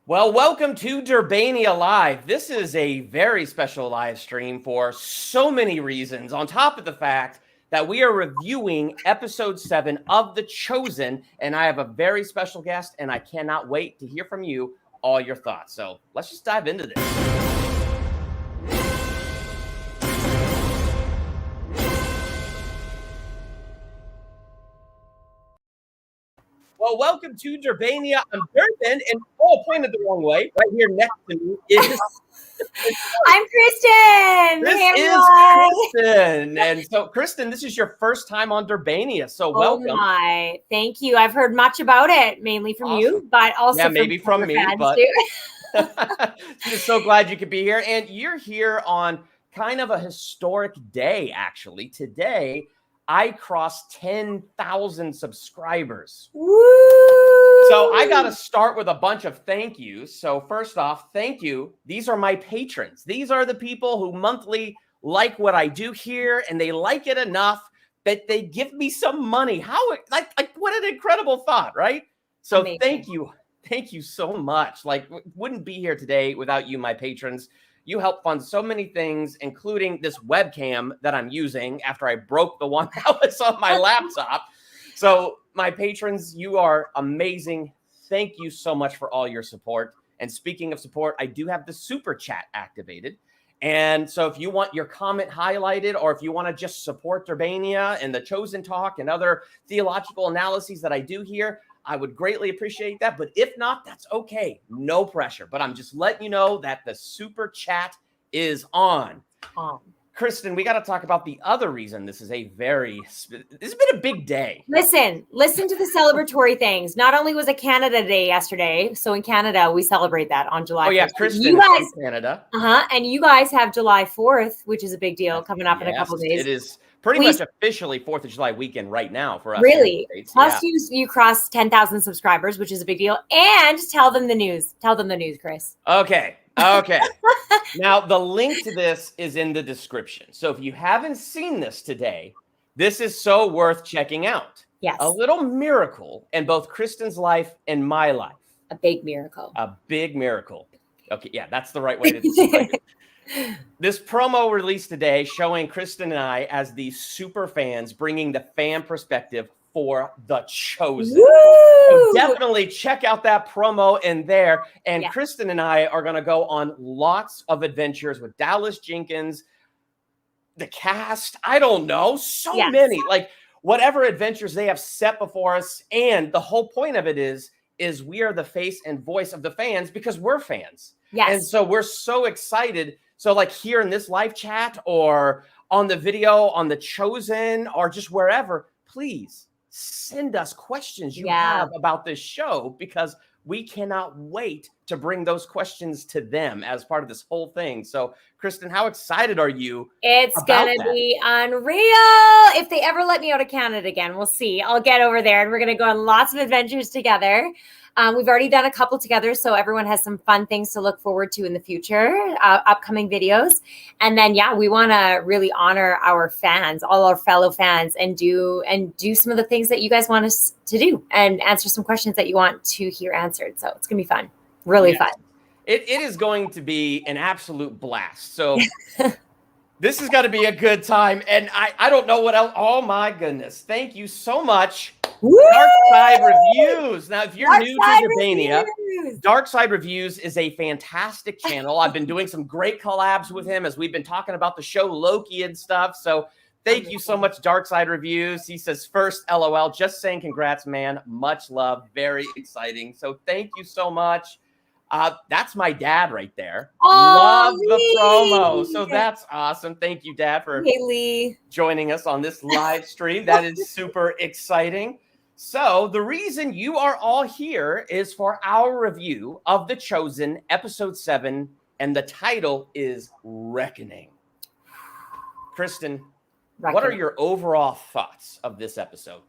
Well, welcome to Durbania Live. This is a very special live stream for so many reasons, on top of the fact that we are reviewing episode 7 of The Chosen, and I have a very special guest, and I cannot wait to hear from you all your thoughts. So let's just dive into this. Well, welcome to Durbania. I'm Durban, and pointed the wrong way. Right here next to me is I'm Kristen. This hey, is Kristen. And so, Kristen, this is your first time on Durbania, so welcome. Oh my, thank you. I've heard much about it, mainly from you, but also maybe from me. But just so glad you could be here. And you're here on kind of a historic day, actually. Today, I crossed 10,000 subscribers. Woo! So I got to start with a bunch of thank yous. So first off, thank you. These are my patrons. These are the people who monthly like what I do here, and they like it enough that they give me some money. How like what an incredible thought, right? So Amazing. Thank you. Thank you so much. Like, wouldn't be here today without you, my patrons. You help fund so many things, including this webcam that I'm using after I broke the one that was on my laptop. So my patrons, you are amazing. Thank you so much for all your support. And speaking of support, I do have the super chat activated. And so if you want your comment highlighted, or if you want to just support Durbania and the Chosen Talk and other theological analyses that I do here, I would greatly appreciate that. But if not, that's okay. No pressure. But I'm just letting you know that the super chat is on. Kristen, we got to talk about the other reason this has been a big day. Listen to the celebratory things. Not only was it Canada Day yesterday, so in Canada, we celebrate that on July 4th. Oh, yeah, Kristen is from Canada. And you guys have July 4th, which is a big deal coming up in a couple of days. It is pretty much officially 4th of July weekend right now for us. Really? Plus, you crossed 10,000 subscribers, which is a big deal. And tell them the news. Tell them the news, Chris. Okay. Now, the link to this is in the description. So if you haven't seen this today, this is so worth checking out. Yes. A little miracle in both Kristen's life and my life. A big miracle. A big miracle. Okay, yeah, that's the right way to describe it. This promo released today showing Kristen and I as the super fans bringing the fan perspective for The Chosen. So definitely check out that promo in there. And Kristen and I are going to go on lots of adventures with Dallas Jenkins, the cast. I don't know, so many, like whatever adventures they have set before us. And the whole point of it is we are the face and voice of the fans because we're fans. Yes. And so we're so excited. So like here in this live chat or on the video on The Chosen or just wherever, please send us questions you have about this show, because we cannot wait to bring those questions to them as part of this whole thing. So, Kristen, how excited are you? It's going to be unreal. If they ever let me out of Canada again, we'll see. I'll get over there and we're going to go on lots of adventures together. We've already done a couple together, so everyone has some fun things to look forward to in the future, upcoming videos. And then, we want to really honor our fans, all our fellow fans, and do some of the things that you guys want us to do and answer some questions that you want to hear answered. So it's going to be fun, really fun. It is going to be an absolute blast. So this is going to be a good time. And I don't know what else. Oh, my goodness. Thank you so much. Dark Side Reviews. Now, if you're new to Durbania, Dark Side Reviews is a fantastic channel. I've been doing some great collabs with him as we've been talking about the show Loki and stuff. So thank you so much, Dark Side Reviews. He says, first, LOL, just saying congrats, man. Much love. Very exciting. So thank you so much. That's my dad right there. Love the promo. So that's awesome. Thank you, Dad, for joining us on this live stream. That is super exciting. So the reason you are all here is for our review of The Chosen, episode 7, and the title is Reckoning. Kristen, what are your overall thoughts of this episode?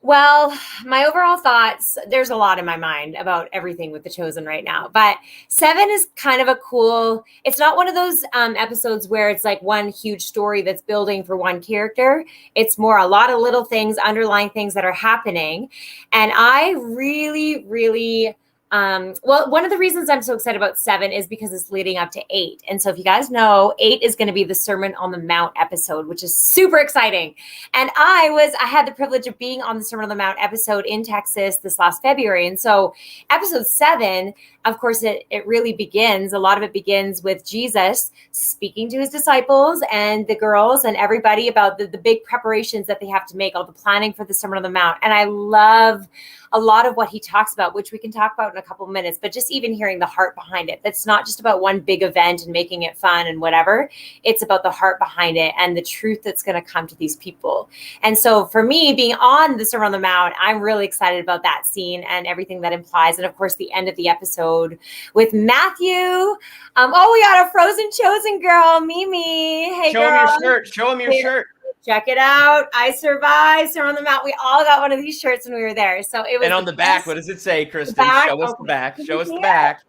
Well, my overall thoughts, there's a lot in my mind about everything with The Chosen right now, but 7 is kind of a cool, it's not one of those episodes where it's like one huge story that's building for one character. It's more a lot of little things, underlying things that are happening. And I really, really Well, one of the reasons I'm so excited about 7 is because it's leading up to 8. And so if you guys know, 8 is going to be the Sermon on the Mount episode, which is super exciting. And I had the privilege of being on the Sermon on the Mount episode in Texas this last February. And so episode 7, of course, it really begins. A lot of it begins with Jesus speaking to his disciples and the girls and everybody about the big preparations that they have to make, all the planning for the Sermon on the Mount. And I love a lot of what he talks about, which we can talk about in a couple of minutes, but just even hearing the heart behind it. That's not just about one big event and making it fun and whatever. It's about the heart behind it and the truth that's going to come to these people. And so for me, being on the Sermon on the Mount, I'm really excited about that scene and everything that implies. And of course, the end of the episode with Matthew. We got a Frozen Chosen girl, Mimi. Hey, Show girl. him your shirt. Show him your shirt. Check it out. I survived. Sermon on the Mount. We all got one of these shirts when we were there. So it was. And on the back, what does it say, Kristen? Show us the back. Show us the back.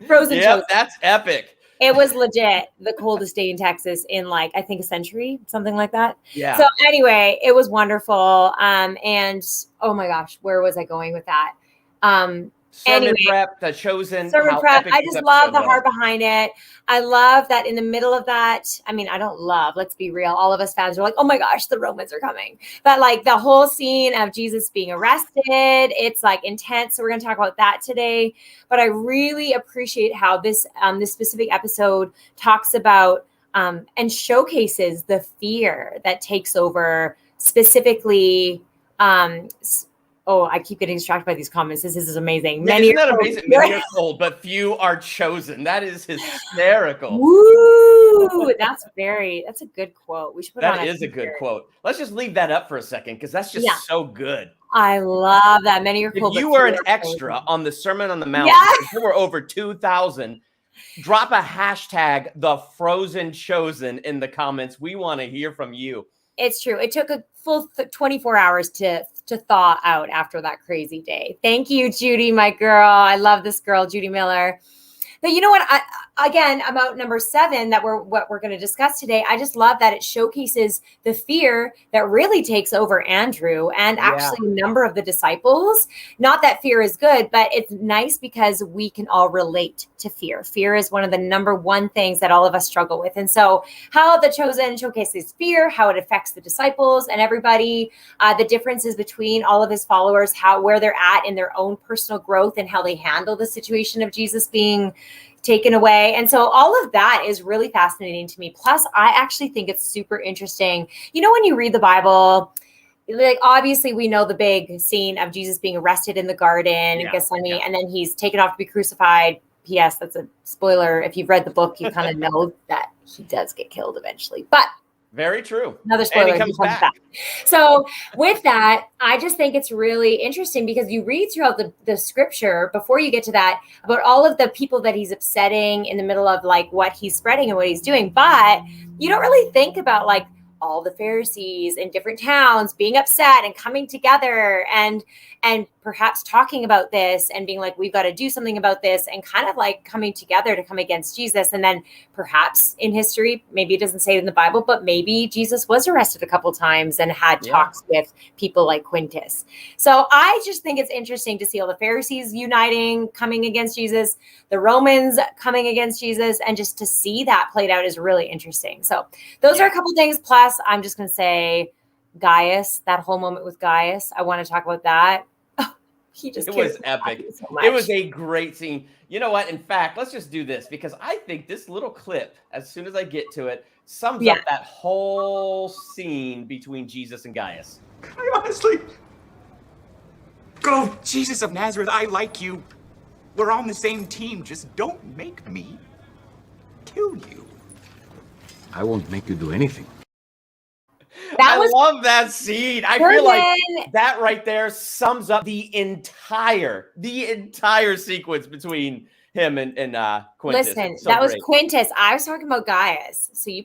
Frozen Chosen. That's epic. It was legit the coldest day in Texas in I think a century, something like that. Yeah. So anyway, it was wonderful. And oh my gosh, where was I going with that? Sermon prep, the Chosen. Sermon prep. I just love the heart behind it. I love that in the middle of that. I mean, I don't love, let's be real. All of us fans are like, oh my gosh, the Romans are coming. But the whole scene of Jesus being arrested, it's intense. So we're going to talk about that today. But I really appreciate how this specific episode talks about and showcases the fear that takes over specifically. I keep getting distracted by these comments. This is amazing. Many are amazing. Many are cold, but few are chosen. That is hysterical. Woo! That's a good quote. We should put that on is a good quote. Let's just leave that up for a second because that's just so good. I love that. Many are cold. If you were an extra on the Sermon on the Mount, if there were over 2,000, drop a hashtag the Frozen Chosen in the comments. We want to hear from you. It's true. It took a full 24 hours to thaw out after that crazy day. Thank you, Judy, my girl. I love this girl, Judy Miller. But you know what? Again, about number 7 what we're going to discuss today. I just love that it showcases the fear that really takes over Andrew and actually a number of the disciples. Not that fear is good, but it's nice because we can all relate to fear. Fear is one of the number one things that all of us struggle with. And so how the Chosen showcases fear, how it affects the disciples and everybody, the differences between all of his followers, where they're at in their own personal growth and how they handle the situation of Jesus being taken away. And so all of that is really fascinating to me. Plus, I actually think it's super interesting. You know, when you read the Bible, obviously we know the big scene of Jesus being arrested in the garden in Gethsemane, and then he's taken off to be crucified. P.S. That's a spoiler. If you've read the book, you kind of know that he does get killed eventually. But very true. Another spoiler. And he comes back. So with that, I just think it's really interesting because you read throughout the scripture before you get to that about all of the people that he's upsetting in the middle of what he's spreading and what he's doing. But you don't really think about all the Pharisees in different towns being upset and coming together and perhaps talking about this and being we've got to do something about this and kind of coming together to come against Jesus. And then perhaps in history, maybe it doesn't say it in the Bible, but maybe Jesus was arrested a couple times and had talks with people like Quintus. So I just think it's interesting to see all the Pharisees uniting, coming against Jesus, the Romans coming against Jesus, and just to see that played out is really interesting. So those are a couple things. Plus, I'm just going to say Gaius, that whole moment with Gaius. I want to talk about that. It was epic. So it was a great scene. You know what? In fact, let's just do this because I think this little clip, as soon as I get to it, sums up that whole scene between Jesus and Gaius. I honestly, go, Jesus of Nazareth, I like you. We're on the same team. Just don't make me kill you. I won't make you do anything. I love that scene. I feel like that right there sums up the entire sequence between him and Quintus. Listen, that was Quintus. I was talking about Gaius. So you.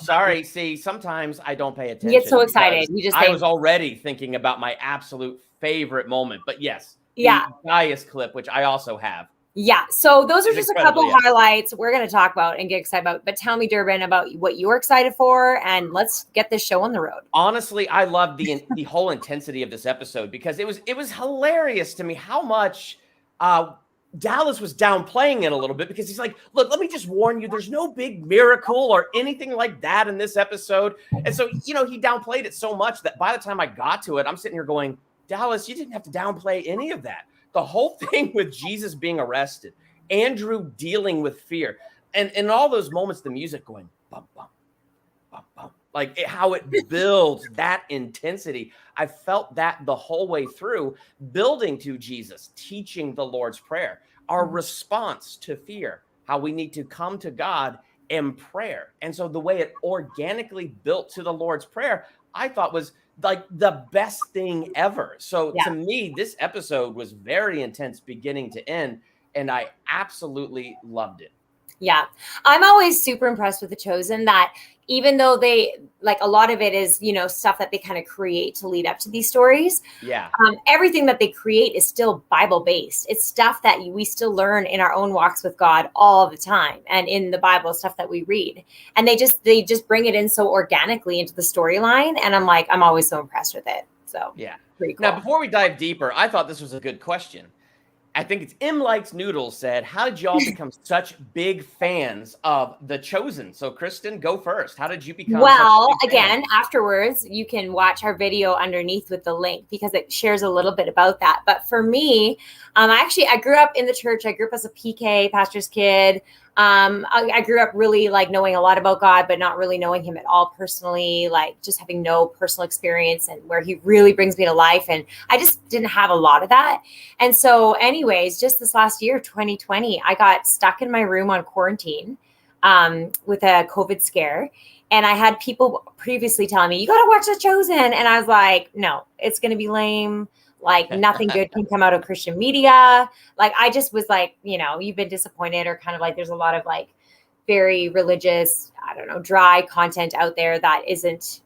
Sorry. See, sometimes I don't pay attention. You get so excited. I was already thinking about my absolute favorite moment. But yes, the Gaius clip, which I also have. Yeah. So those are It's just a couple incredible, yeah. highlights we're going to talk about and get excited about. But tell me, Durbin, about what you're excited for, and let's get this show on the road. Honestly, I love the whole intensity of this episode because it was hilarious to me how much Dallas was downplaying it a little bit because he's like, look, let me just warn you, there's no big miracle or anything like that in this episode. And so, he downplayed it so much that by the time I got to it, I'm sitting here going, Dallas, you didn't have to downplay any of that. The whole thing with Jesus being arrested, Andrew dealing with fear, and in all those moments, the music going bum, bum, bum, bum, like how it builds that intensity. I felt that the whole way through, building to Jesus, teaching the Lord's Prayer, our response to fear, how we need to come to God in prayer. And so the way it organically built to the Lord's Prayer, I thought was like the best thing ever. So to me, this episode was very intense beginning to end, and I absolutely loved it. Yeah. I'm always super impressed with The Chosen, that even though they, like, a lot of it is, stuff that they kind of create to lead up to these stories. Yeah. Everything that they create is still Bible based. It's stuff that we still learn in our own walks with God all the time, and in the Bible, stuff that we read. And they just bring it in so organically into the storyline. And I'm always so impressed with it. So yeah. Pretty cool. Now, before we dive deeper, I thought this was a good question. I think it's M. Likes Noodles said, how did y'all become such big fans of The Chosen? So, Kristen, go first. How did you become Well, such a big fan? again, afterwards, you can watch our video underneath with the link because it shares a little bit about that. But for me, I grew up in the church. I grew up as a PK, pastor's kid. I grew up really like knowing a lot about God, but not really knowing him at all personally, like just having no personal experience and where he really brings me to life. And I just didn't have a lot of that. And so anyways, just this last year, 2020, I got stuck in my room on quarantine with a COVID scare. And I had people previously telling me, you got to watch The Chosen. And I was like, no, it's going to be lame. Like nothing good can come out of Christian media. Like I just was like, you've been disappointed, or kind of like there's a lot of like very religious, dry content out there that isn't,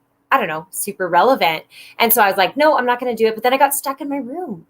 super relevant. And so I was like, no, I'm not going to do it. But then I got stuck in my room.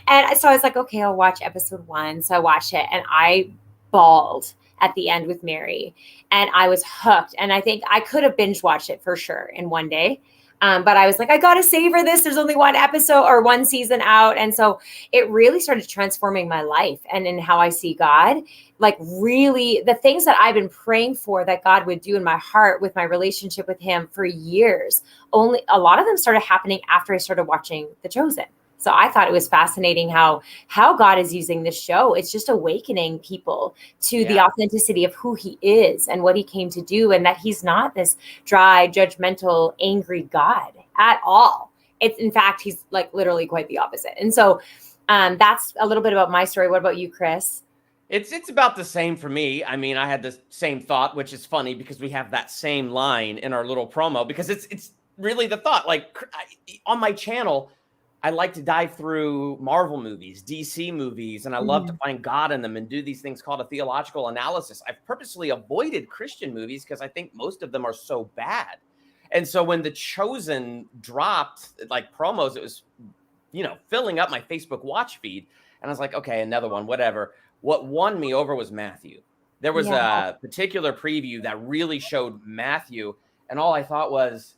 And so I was like, okay, I'll watch episode 1. So I watched it and I bawled at the end with Mary, and I was hooked. And I think I could have binge watched it for sure in one day. But I was like, I got to savor this. There's only one episode or one season out. And so it really started transforming my life and in how I see God. Like really the things that I've been praying for that God would do in my heart with my relationship with him for years, only a lot of them started happening after I started watching The Chosen. So I thought it was fascinating how God is using this show. It's just awakening people to the authenticity of who he is and what he came to do, and that he's not this dry, judgmental, angry God at all. It's in fact, he's like literally quite the opposite. And so that's a little bit about my story. What about you, Chris? It's about the same for me. I mean, I had the same thought, which is funny because we have that same line in our little promo, because it's really the thought. Like on my channel, I like to dive through Marvel movies, DC movies, and I love to find God in them and do these things called a theological analysis. I've purposely avoided Christian movies because I think most of them are so bad. And so when The Chosen dropped like promos, it was, filling up my Facebook watch feed. And I was like, okay, another one, whatever. What won me over was Matthew. There was a particular preview that really showed Matthew. And all I thought was,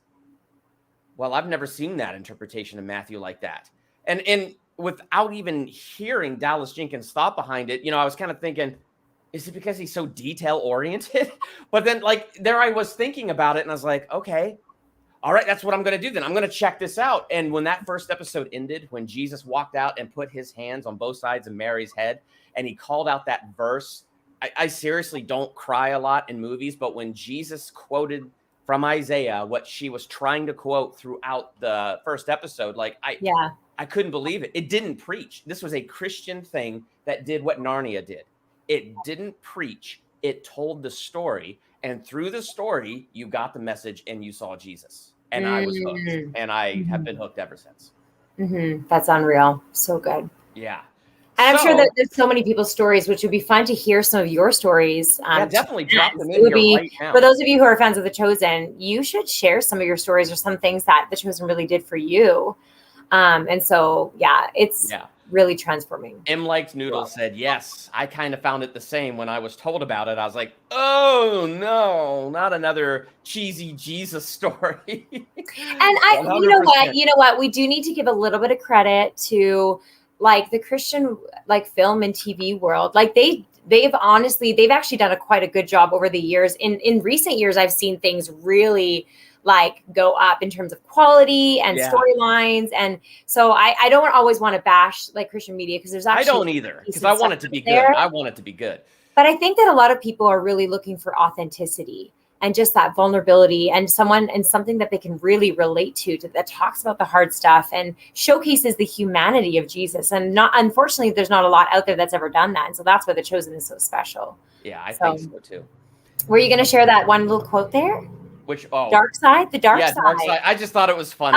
well, I've never seen that interpretation of Matthew like that. And without even hearing Dallas Jenkins' thought behind it, I was kind of thinking, is it because he's so detail oriented? But then like there I was thinking about it and I was like, okay, all right, that's what I'm going to do then. I'm going to check this out. And when that first episode ended, when Jesus walked out and put his hands on both sides of Mary's head and he called out that verse, I seriously don't cry a lot in movies, but when Jesus quoted from Isaiah, what she was trying to quote throughout the first episode, like I couldn't believe it. It didn't preach. This was a Christian thing that did what Narnia did. It didn't preach. It told the story. And through the story, you got the message and you saw Jesus. And I was hooked. And I have been hooked ever since. That's unreal. So good. Yeah. And I'm sure that there's so many people's stories, which would be fun to hear some of your stories. Definitely drop them in here right now. For those of you who are fans of The Chosen, you should share some of your stories or some things that The Chosen really did for you. And so, really transforming. Liked Noodle said, yes, I kind of found it the same when I was told about it. I was like, oh no, not another cheesy Jesus story. And you know what, we do need to give a little bit of credit to like the Christian like film and TV world. Like they've actually done quite a good job over the years. In recent years, I've seen things really like go up in terms of quality and storylines. And so I don't always want to bash like Christian media, because there's actually, I don't either, because I want it to be good. I want it to be good. But I think that a lot of people are really looking for authenticity and just that vulnerability and something that they can really relate to that talks about the hard stuff and showcases the humanity of Jesus. And unfortunately, there's not a lot out there that's ever done that. And so that's why The Chosen is so special. Yeah, I think so too. Were you going to share that one little quote there? Which, Dark Side? The Dark Side. Dark Side. I just thought it was funny.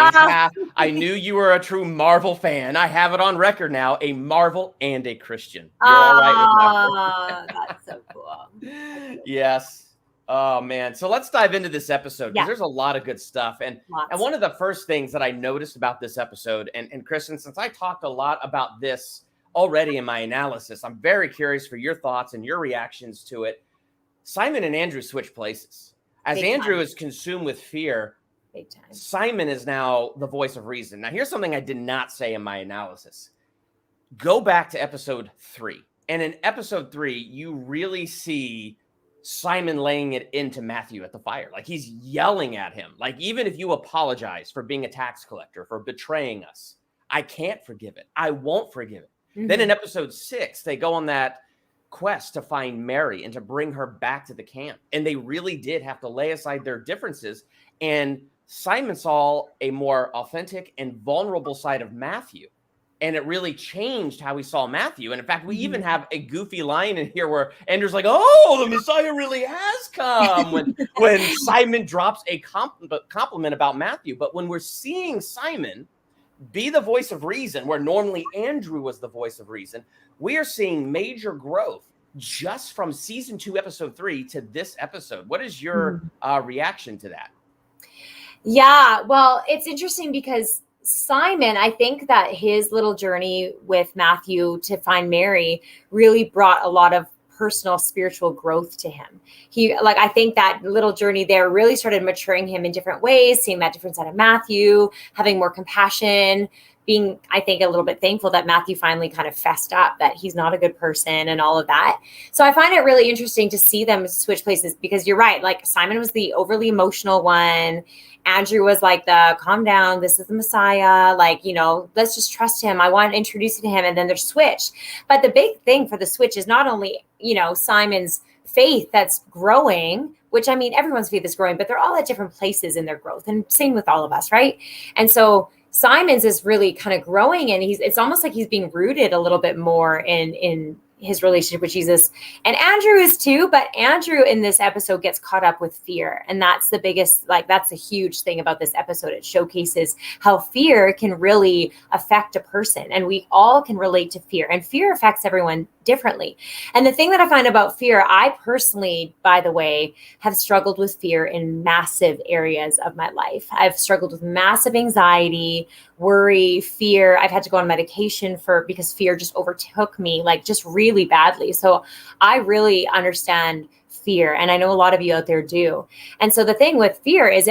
I knew you were a true Marvel fan. I have it on record now, a Marvel and a Christian. You're all right with that. That's so cool. Yes. Oh, man. So let's dive into this episode, because there's a lot of good stuff. And one of the first things that I noticed about this episode, and Kristen, since I talked a lot about this already in my analysis, I'm very curious for your thoughts and your reactions to it. Simon and Andrew switch places. As Andrew is consumed with fear, Simon is now the voice of reason. Now, here's something I did not say in my analysis. Go back to episode 3. And in episode 3, you really see Simon laying it into Matthew at the fire. Like, he's yelling at him. Like, even if you apologize for being a tax collector, for betraying us, I can't forgive it. I won't forgive it. Mm-hmm. Then in episode 6, they go on that quest to find Mary and to bring her back to the camp. And they really did have to lay aside their differences. And Simon saw a more authentic and vulnerable side of Matthew. And it really changed how we saw Matthew. And in fact, we even have a goofy line in here where Andrew's like, oh, the Messiah really has come. when Simon drops a compliment about Matthew. But when we're seeing Simon be the voice of reason, where normally Andrew was the voice of reason, we are seeing major growth just from season 2, episode 3 to this episode. What is your reaction to that? Yeah, well, it's interesting because Simon, I think that his little journey with Matthew to find Mary really brought a lot of personal spiritual growth to him. I think that little journey there really started maturing him in different ways, seeing that different side of Matthew, having more compassion, being, I think, a little bit thankful that Matthew finally kind of fessed up that he's not a good person and all of that. So I find it really interesting to see them switch places, because you're right. Like, Simon was the overly emotional one. Andrew was like the calm down, this is the Messiah. Like, let's just trust him. I want to introduce you to him. And then they're switched. But the big thing for the switch is not only, Simon's faith that's growing, which, I mean, everyone's faith is growing, but they're all at different places in their growth. And same with all of us, right? And so Simon's is really kind of growing, and it's almost like he's being rooted a little bit more in his relationship with Jesus. And Andrew is too, but Andrew in this episode gets caught up with fear. And that's the biggest, that's a huge thing about this episode. It showcases how fear can really affect a person. And we all can relate to fear, and fear affects everyone differently. And the thing that I find about fear, I personally, by the way, have struggled with fear in massive areas of my life. I've struggled with massive anxiety, worry, fear. I've had to go on medication because fear just overtook me, just really badly. So I really understand fear. And I know a lot of you out there do. And so the thing with fear is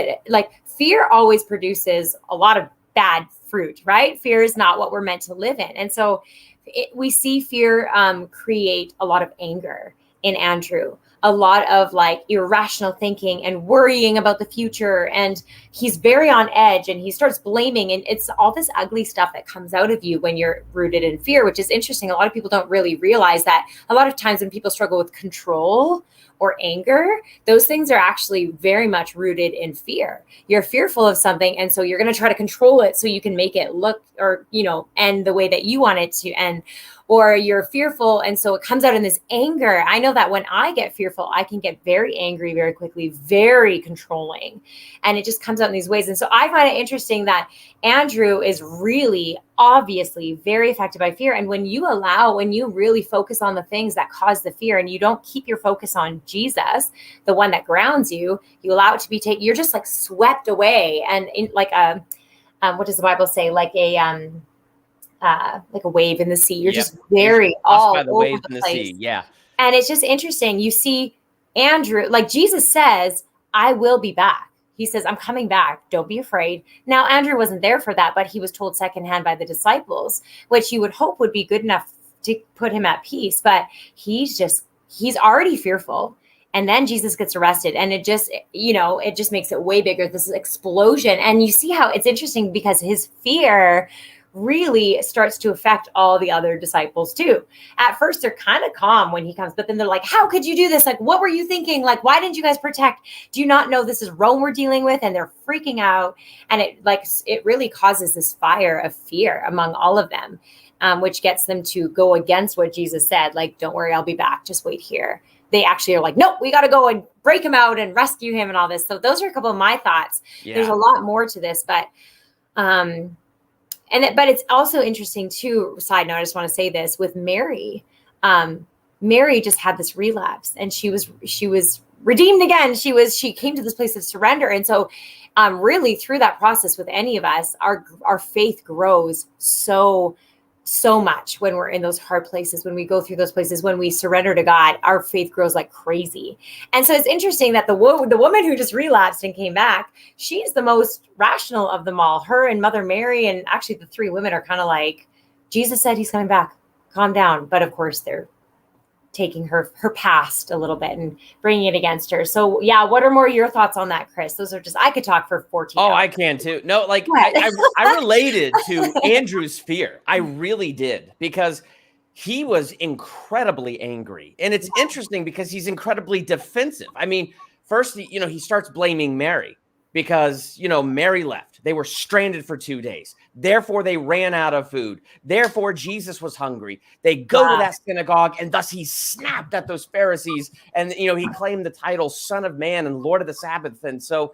fear always produces a lot of bad fruit, right? Fear is not what we're meant to live in. And so we see fear create a lot of anger in Andrew, a lot of irrational thinking and worrying about the future. And he's very on edge, and he starts blaming. And it's all this ugly stuff that comes out of you when you're rooted in fear, which is interesting. A lot of people don't really realize that a lot of times when people struggle with control or anger, those things are actually very much rooted in fear. You're fearful of something, and so you're going to try to control it so you can make it look or, end the way that you want it to end. Or you're fearful, and so it comes out in this anger. I know that when I get fearful, I can get very angry very quickly, very controlling, and it just comes out in these ways. And so I find it interesting that Andrew is really obviously very affected by fear. And when you really focus on the things that cause the fear, and you don't keep your focus on Jesus, the one that grounds you, you allow it to be taken. You're just swept away, and in what does the Bible say? like a wave in the sea. You're Yep. just very all by the over waves the in the place. sea. Yeah. And it's just interesting. You see Andrew, like Jesus says, I will be back. He says, I'm coming back. Don't be afraid. Now, Andrew wasn't there for that, but he was told secondhand by the disciples, which you would hope would be good enough to put him at peace. But he's already fearful. And then Jesus gets arrested, and it just makes it way bigger, this explosion. And you see how it's interesting because his fear really starts to affect all the other disciples too. At first, they're kind of calm when he comes, but then they're like, how could you do this? Like, what were you thinking? Like, why didn't you guys protect? Do you not know this is Rome we're dealing with? And they're freaking out. And it really causes this fire of fear among all of them, which gets them to go against what Jesus said. Like, don't worry, I'll be back. Just wait here. They actually are like, nope, we got to go and break him out and rescue him and all this. So those are a couple of my thoughts. Yeah. There's a lot more to this, but it's also interesting too. Side note, I just want to say this with Mary. Mary just had this relapse, and she was redeemed again. She came to this place of surrender, and so really through that process with any of us, our faith grows so much when we're in those hard places, when we go through those places, when we surrender to God, our faith grows like crazy. And so it's interesting that the woman who just relapsed and came back, she's the most rational of them all. Her and Mother Mary, and actually the three women are kind of like, Jesus said he's coming back, calm down. But of course they're taking her past a little bit and bringing it against her. So yeah, what are more your thoughts on that, Chris? Those are just, I could talk for 14 hours. I can too. No, like I related to Andrew's fear. I really did, because he was incredibly angry. And it's interesting because he's incredibly defensive. I mean, first, he starts blaming Mary because, Mary left. They were stranded for 2 days. Therefore, they ran out of food. Therefore, Jesus was hungry. They go to that synagogue, and thus he snapped at those Pharisees. And, he claimed the title Son of Man and Lord of the Sabbath. And so,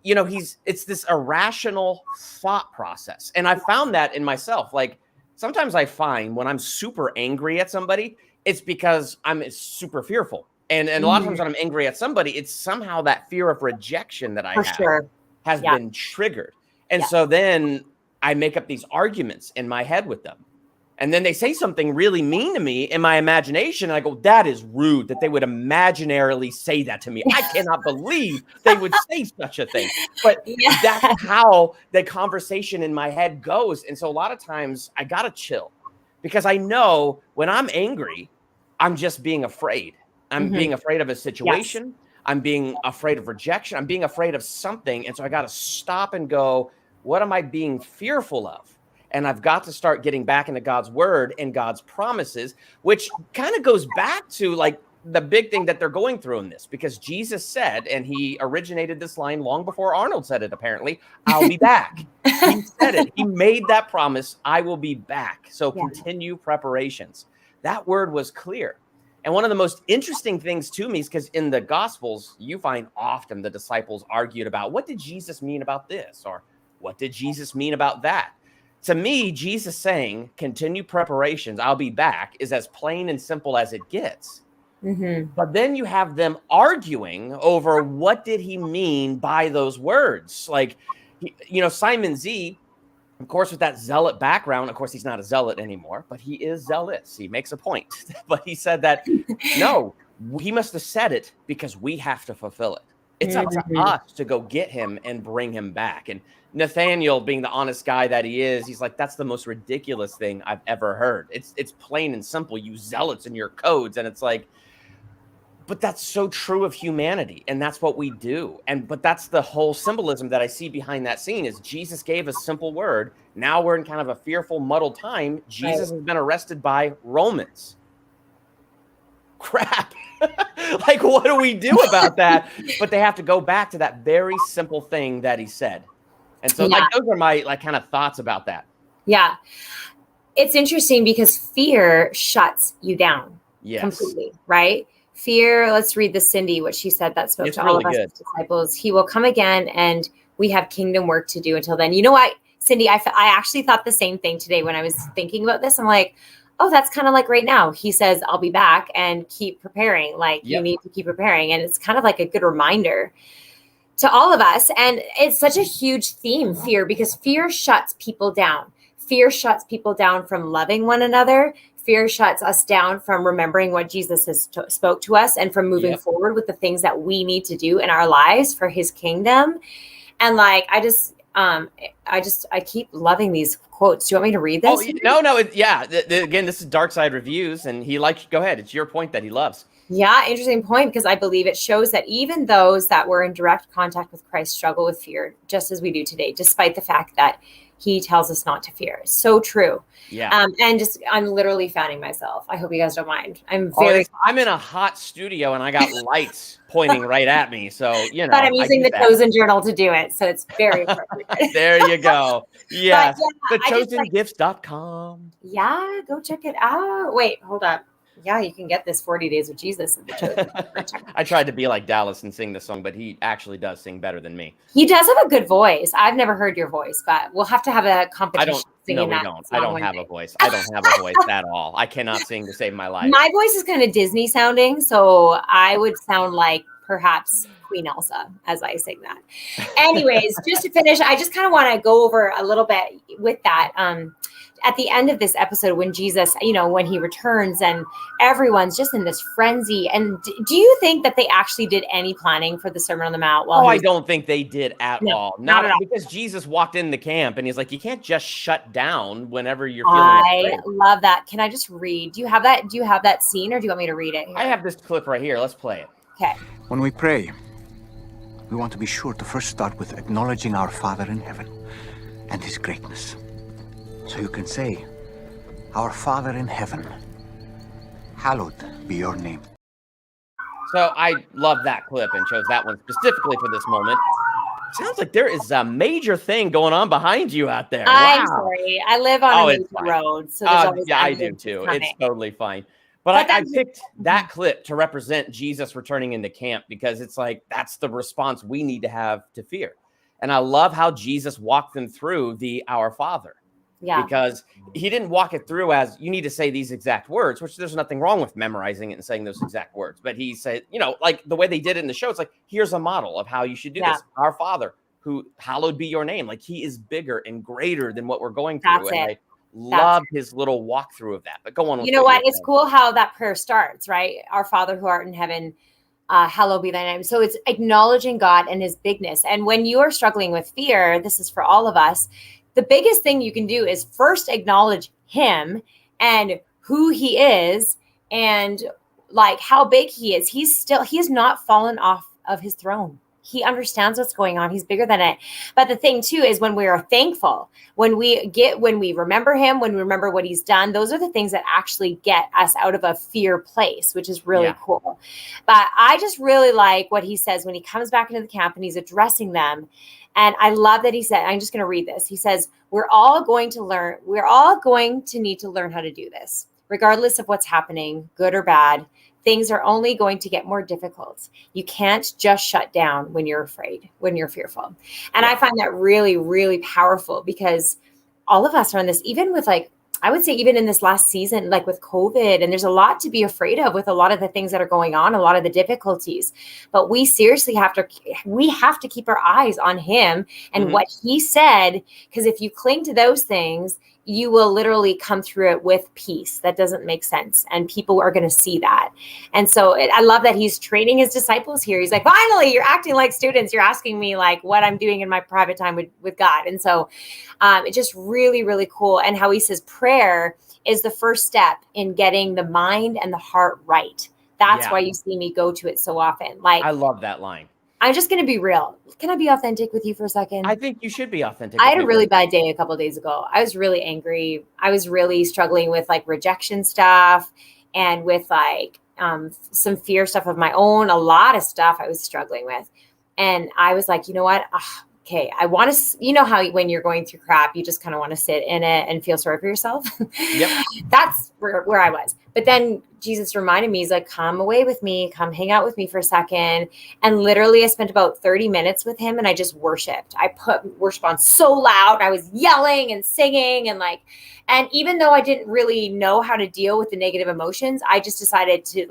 it's this irrational thought process. And I found that in myself. Like, sometimes I find when I'm super angry at somebody, it's because I'm super fearful. And a lot of times when I'm angry at somebody, it's somehow that fear of rejection that I have has been triggered. And so then I make up these arguments in my head with them. And then they say something really mean to me in my imagination. And I go, that is rude that they would imaginarily say that to me. I cannot believe they would say such a thing. But that's how the conversation in my head goes. And so a lot of times I got to chill, because I know when I'm angry, I'm just being afraid. I'm being afraid of a situation. Yes. I'm being afraid of rejection. I'm being afraid of something. And so I got to stop and go, what am I being fearful of? And I've got to start getting back into God's word and God's promises, which kind of goes back to like the big thing that they're going through in this, because Jesus said, and he originated this line long before Arnold said it, apparently, I'll be back. He said it. He made that promise. I will be back. So continue preparations. That word was clear. And one of the most interesting things to me is because in the Gospels, you find often the disciples argued about, what did Jesus mean about this? Or what did Jesus mean about that? To me, Jesus saying, continue preparations, I'll be back, is as plain and simple as it gets. But then you have them arguing over what did he mean by those words? Like, Simon Z, of course, with that zealot background, of course, he's not a zealot anymore, but he is zealous. He makes a point. But he said that, no, he must have said it because we have to fulfill it. It's up to us to go get him and bring him back. And Nathaniel, being the honest guy that he is, he's like, that's the most ridiculous thing I've ever heard. It's plain and simple. You zealots and your codes. And it's like, but that's so true of humanity, and that's what we do. But that's the whole symbolism that I see behind that scene is Jesus gave a simple word. Now we're in kind of a fearful, muddled time. Jesus has been arrested by Romans. Crap. Like, what do we do about that? But they have to go back to that very simple thing that he said. And so like those are my like kind of thoughts about that. Yeah. It's interesting because fear shuts you down completely, right? Fear, let's read the Cindy, what she said that spoke to all of us as disciples. He will come again, and we have kingdom work to do until then. You know what, Cindy, I actually thought the same thing today when I was thinking about this. I'm like, oh, that's kind of like right now. He says, I'll be back, and keep preparing. Like you need to keep preparing. And it's kind of like a good reminder to all of us. And it's such a huge theme, fear, because fear shuts people down. Fear shuts people down from loving one another. Fear shuts us down from remembering what Jesus has spoke to us and from moving forward with the things that we need to do in our lives for his kingdom. And like, I keep loving these quotes. Do you want me to read this? Oh, no. Again, this is Dark Side Reviews, and go ahead. It's your point that he loves. Yeah, interesting point, because I believe it shows that even those that were in direct contact with Christ struggle with fear, just as we do today, despite the fact that he tells us not to fear. So true. Yeah. And I'm literally fanning myself. I hope you guys don't mind. I'm in a hot studio and I got lights pointing right at me. So, you know. But I'm using the Chosen Journal to do it. So it's very appropriate. There you go. Yes. Yeah, thechosengifts.com. Yeah, go check it out. Wait, hold up. Yeah, you can get this 40 Days with Jesus. In the Chosen. I tried to be like Dallas and sing the song, but he actually does sing better than me. He does have a good voice. I've never heard your voice, but we'll have to have a competition. I don't have a voice. I don't have a voice at all. I cannot sing to save my life. My voice is kind of Disney sounding, so I would sound like perhaps Queen Elsa as I sing that. Anyways, just to finish, I just kind of want to go over a little bit with that. At the end of this episode, when Jesus, when he returns and everyone's just in this frenzy. And do you think that they actually did any planning for the Sermon on the Mount? I don't think they did at all. Not at all. Because Jesus walked in the camp and he's like, you can't just shut down whenever you're feeling I love that. Can I just read? Do you have that scene, or do you want me to read it here? I have this clip right here. Let's play it. Okay. When we pray, we want to be sure to first start with acknowledging our Father in heaven and his greatness. So you can say, "Our Father in heaven, hallowed be your name." So I love that clip and chose that one specifically for this moment. Sounds like there is a major thing going on behind you out there. I'm sorry. I live on a major road. So I do too. Coming. It's totally fine. But I picked that clip to represent Jesus returning into camp because it's like, that's the response we need to have to fear. And I love how Jesus walked them through the Our Father. Yeah. Because he didn't walk it through as you need to say these exact words, which there's nothing wrong with memorizing it and saying those exact words. But he said, like the way they did it in the show, it's like, here's a model of how you should do this. Our Father, who hallowed be your name. Like he is bigger and greater than what we're going through. I love his little walkthrough of that. But go on. You know what? It's cool how that prayer starts, right? Our Father who art in heaven, hallowed be thy name. So it's acknowledging God and his bigness. And when you are struggling with fear, this is for all of us. The biggest thing you can do is first acknowledge him and who he is and like how big he is. He has not fallen off of his throne. He understands what's going on. He's bigger than it. But the thing too is when we are thankful, when we remember him, when we remember what he's done, those are the things that actually get us out of a fear place, which is really cool. But I just really like what he says when he comes back into the camp and he's addressing them. And I love that he said, I'm just going to read this. He says, we're all going to need to learn how to do this, regardless of what's happening, good or bad. Things are only going to get more difficult. You can't just shut down when you're afraid, when you're fearful. And I find that really, really powerful because all of us are in this, even with I would say even in this last season, like with COVID, and there's a lot to be afraid of with a lot of the things that are going on, a lot of the difficulties, but we seriously have to keep our eyes on him and what he said, because if you cling to those things, you will literally come through it with peace. That doesn't make sense. And people are going to see that. And so I love that he's training his disciples here. He's like, finally, you're acting like students. You're asking me like what I'm doing in my private time with God. And so it's just really, really cool. And how he says prayer is the first step in getting the mind and the heart right. That's why you see me go to it so often. Like, I love that line. I'm just going to be real. Can I be authentic with you for a second? I think you should be authentic. I had a really bad day a couple of days ago. I was really angry. I was really struggling with okay stuff and with some fear stuff of my own, a lot of stuff I was struggling with. And I was like, you know what? Okay, I want to, how when you're going through crap, you just kind of want to sit in it and feel sorry for yourself. Yep. That's where I was. But then Jesus reminded me, he's like, come away with me, come hang out with me for a second. And literally I spent about 30 minutes with him and I just worshiped. I put worship on so loud. I was yelling and singing and even though I didn't really know how to deal with the negative emotions, I just decided to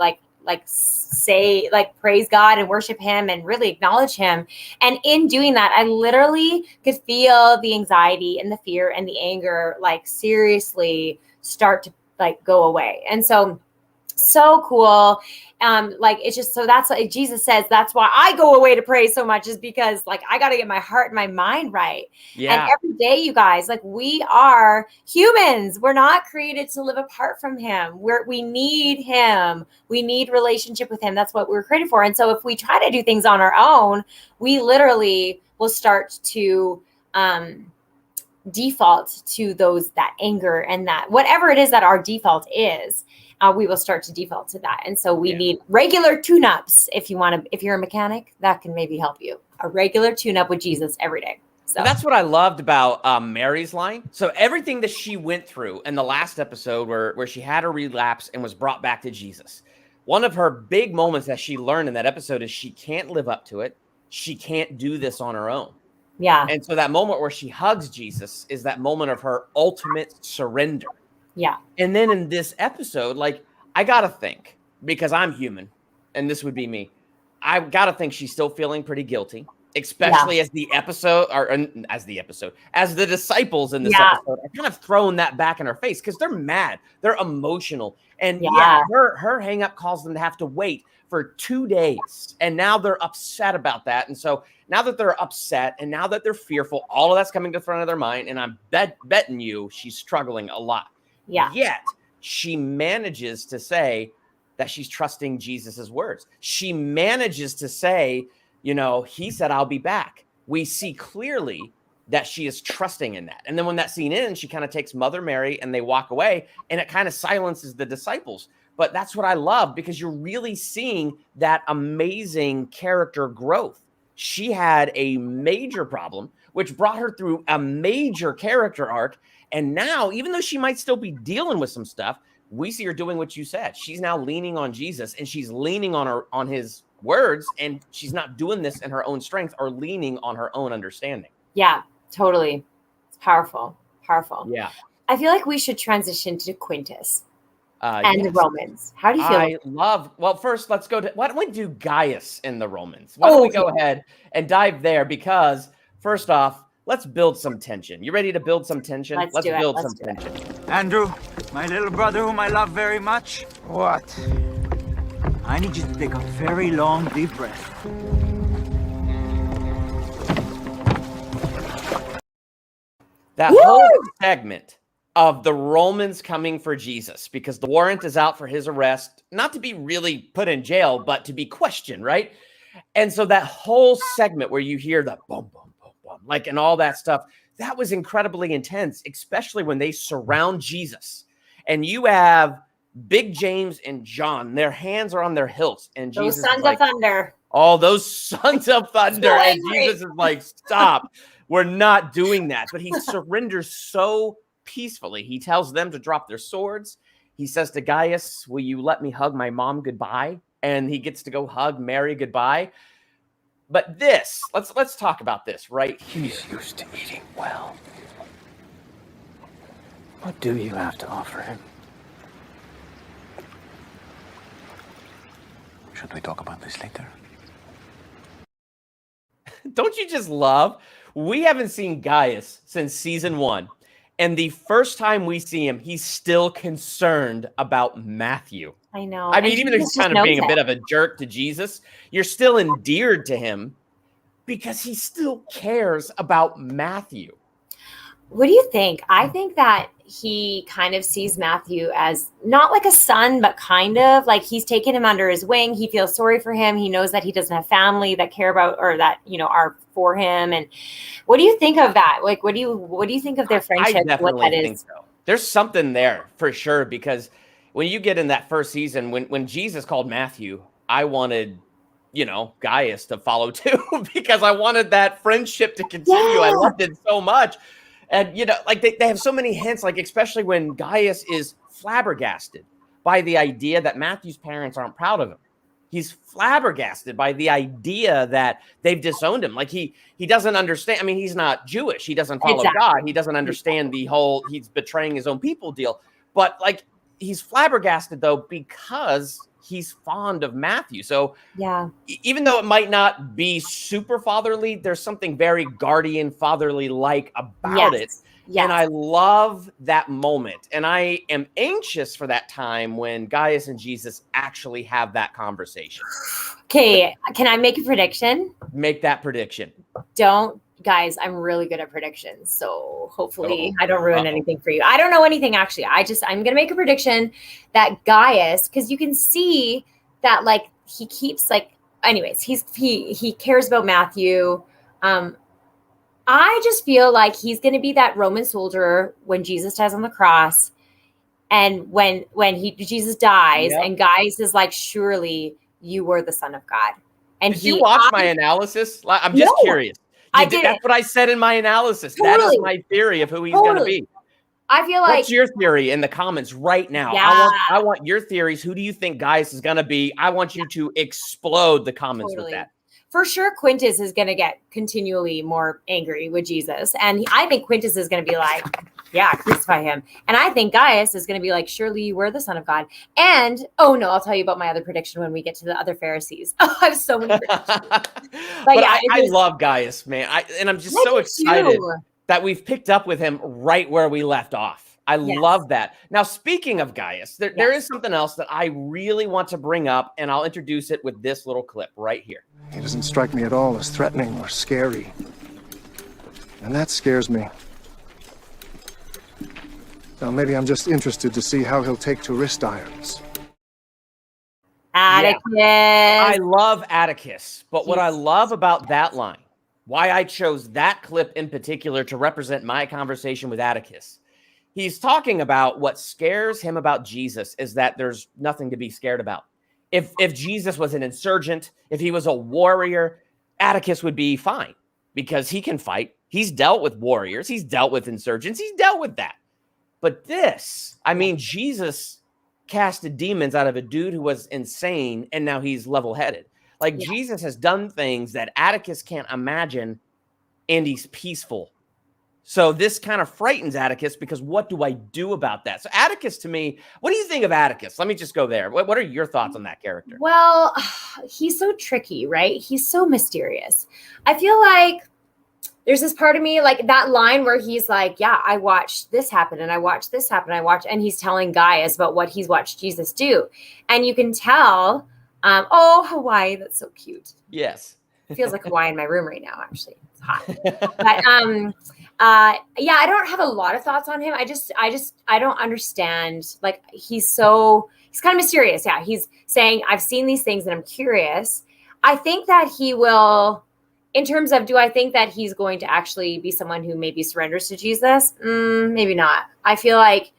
say, like, praise God and worship him and really acknowledge him. And in doing that, I literally could feel the anxiety and the fear and the anger, like, seriously start to, like, go away. And so cool. Like, it's just, so that's like Jesus says, that's why I go away to pray so much, is because, like, I got to get my heart and my mind right. Yeah. And every day, you guys, like, we are humans. We're not created to live apart from him. We need him. We need relationship with him. That's what we're created for. And so if we try to do things on our own, we literally will start to, default to that anger and that whatever it is that our default is, we will start to default to that. And so we need regular tune-ups. If you're a mechanic, that can maybe help you. A regular tune-up with Jesus every day. So that's what I loved about Mary's line. So everything that she went through in the last episode where she had a relapse and was brought back to Jesus, one of her big moments that she learned in that episode is she can't live up to it. She can't do this on her own. Yeah. And so that moment where she hugs Jesus is that moment of her ultimate surrender. Yeah. And then in this episode, like, I got to think, because I'm human, and this would be me, I got to think she's still feeling pretty guilty, especially as the disciples in this episode are kind of throwing that back in her face because they're mad. They're emotional. And her hang up caused them to have to wait for 2 days. And now they're upset about that. And so now that they're upset and now that they're fearful, all of that's coming to the front of their mind. And I'm betting you she's struggling a lot. Yeah. Yet she manages to say that she's trusting Jesus's words. She manages to say, he said, I'll be back. We see clearly that she is trusting in that. And then when that scene ends, she kind of takes Mother Mary and they walk away, and it kind of silences the disciples. But that's what I love, because you're really seeing that amazing character growth. She had a major problem, which brought her through a major character arc. And now, even though she might still be dealing with some stuff, we see her doing what you said. She's now leaning on Jesus, and she's leaning on his words, and she's not doing this in her own strength or leaning on her own understanding. Yeah, totally. It's powerful. Powerful. Yeah. I feel like we should transition to Quintus and the Romans. How do you feel? Well, first, why don't we do Gaius in the Romans? Why don't we go ahead and dive there? Because first off, let's build some tension. You ready to build some tension? Let's build some tension. Andrew, my little brother whom I love very much. What? I need you to take a very long, deep breath. That whole segment of the Romans coming for Jesus, because the warrant is out for his arrest, not to be really put in jail, but to be questioned, right? And so that whole segment where you hear the boom, boom, boom, boom, like, and all that stuff, that was incredibly intense, especially when they surround Jesus. And you have Big James and John, their hands are on their hilts. And Jesus those sons of thunder. Oh, those sons of thunder. And Jesus is like, stop. We're not doing that. But he surrenders so peacefully. He tells them to drop their swords. He says to Gaius, will you let me hug my mom goodbye? And he gets to go hug Mary goodbye. But this, let's talk about this right here. He's used to eating well. What do you have to offer him? Should we talk about this later? Don't you just love? We haven't seen Gaius since season 1. And the first time we see him, he's still concerned about Matthew. I know. I mean, even though he's kind of being a bit of a jerk to Jesus, you're still endeared to him because he still cares about Matthew. What do you think? I think that he kind of sees Matthew as not like a son, but kind of like he's taken him under his wing. He feels sorry for him. He knows that he doesn't have family that care about or that, are for him. And what do you think of that? Like, what do you think of their friendship? I definitely what that think is? so. There's something there for sure, because when you get in that first season, when Jesus called Matthew, I wanted, Gaius to follow too, because I wanted that friendship to continue. I loved it so much. And, like they have so many hints, like especially when Gaius is flabbergasted by the idea that Matthew's parents aren't proud of him. He's flabbergasted by the idea that they've disowned him. Like he doesn't understand. I mean, he's not Jewish. He doesn't follow God. He doesn't understand the whole he's betraying his own people deal. But like he's flabbergasted though because he's fond of Matthew. So Yeah. Even though it might not be super fatherly, there's something very guardian fatherly like about it. Yes. And I love that moment. And I am anxious for that time when Gaius and Jesus actually have that conversation. Okay. Can I make a prediction? Make that prediction. Guys, I'm really good at predictions. So hopefully I don't ruin anything for you. I don't know anything actually. I'm going to make a prediction that Gaius, because you can see that like he keeps like, anyways, he cares about Matthew. I just feel like he's going to be that Roman soldier when Jesus dies on the cross. And when Jesus dies and Gaius is like, surely you were the Son of God. And Did you watch my analysis? I'm just curious. That's what I said in my analysis. Totally. That is my theory of who he's going to be. I feel like. What's your theory in the comments right now? Yeah. I want your theories. Who do you think Gaius is going to be? I want you to explode the comments with that. For sure, Quintus is going to get continually more angry with Jesus. And I think Quintus is going to be like, yeah, crucify him. And I think Gaius is going to be like, surely you were the Son of God. And, oh no, I'll tell you about my other prediction when we get to the other Pharisees. Oh, I have so many predictions. but yeah, I love Gaius, man. And I'm just so excited that we've picked up with him right where we left off. I love that. Now, speaking of Gaius, there is something else that I really want to bring up, and I'll introduce it with this little clip right here. He doesn't strike me at all as threatening or scary. And that scares me. Now, maybe I'm just interested to see how he'll take to wrist irons. Atticus. Yeah. I love Atticus, but what I love about that line, why I chose that clip in particular to represent my conversation with Atticus, he's talking about what scares him about Jesus is that there's nothing to be scared about. If Jesus was an insurgent, if he was a warrior, Atticus would be fine because he can fight. He's dealt with warriors. He's dealt with insurgents. He's dealt with that. But this, I mean, Jesus casted demons out of a dude who was insane, and now he's level-headed. Like, Jesus has done things that Atticus can't imagine, and he's peaceful. So this kind of frightens Atticus because what do I do about that? So Atticus, to me, what do you think of Atticus? Let me just go there. What are your thoughts on that character? Well, he's so tricky, right? He's so mysterious. I feel like there's this part of me, like that line where he's like, yeah, I watched this happen and I watched this happen. And he's telling Gaius about what he's watched Jesus do. And you can tell, Hawaii, that's so cute. Yes. It feels like Hawaii in my room right now, actually. It's hot. But I don't have a lot of thoughts on him. I don't understand. Like he's kind of mysterious. Yeah. He's saying, I've seen these things and I'm curious. I think that he will, in terms of, do I think that he's going to actually be someone who maybe surrenders to Jesus? Maybe not. I feel like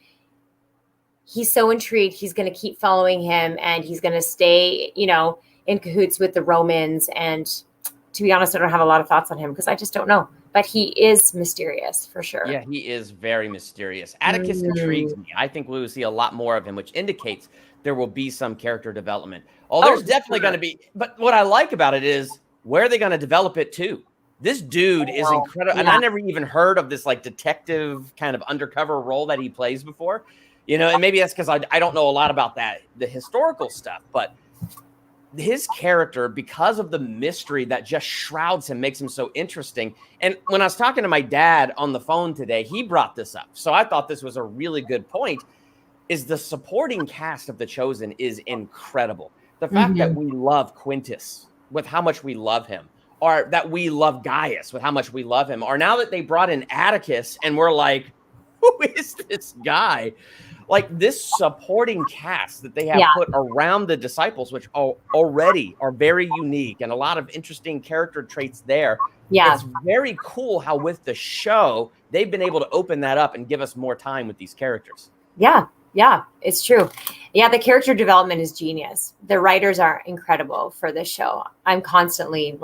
he's so intrigued. He's going to keep following him and he's going to stay, in cahoots with the Romans. And to be honest, I don't have a lot of thoughts on him because I just don't know. But he is mysterious for sure. Yeah, he is very mysterious. Atticus intrigues me. I think we will see a lot more of him, which indicates there will be some character development. There's definitely going to be. But what I like about it is, where are they going to develop it to? This dude is incredible. Yeah. And I never even heard of this like detective kind of undercover role that he plays before. And maybe that's because I don't know a lot about the historical stuff, but his character, because of the mystery that just shrouds him, makes him so interesting. And when I was talking to my dad on the phone today, he brought this up. So I thought this was a really good point, is the supporting cast of The Chosen is incredible. The fact that we love Quintus with how much we love him, or that we love Gaius with how much we love him, or now that they brought in Atticus and we're like, who is this guy? Like this supporting cast that they have put around the disciples, which already are very unique and a lot of interesting character traits there. Yeah. It's very cool how with the show, they've been able to open that up and give us more time with these characters. Yeah. Yeah, it's true. Yeah, the character development is genius. The writers are incredible for this show. I'm constantly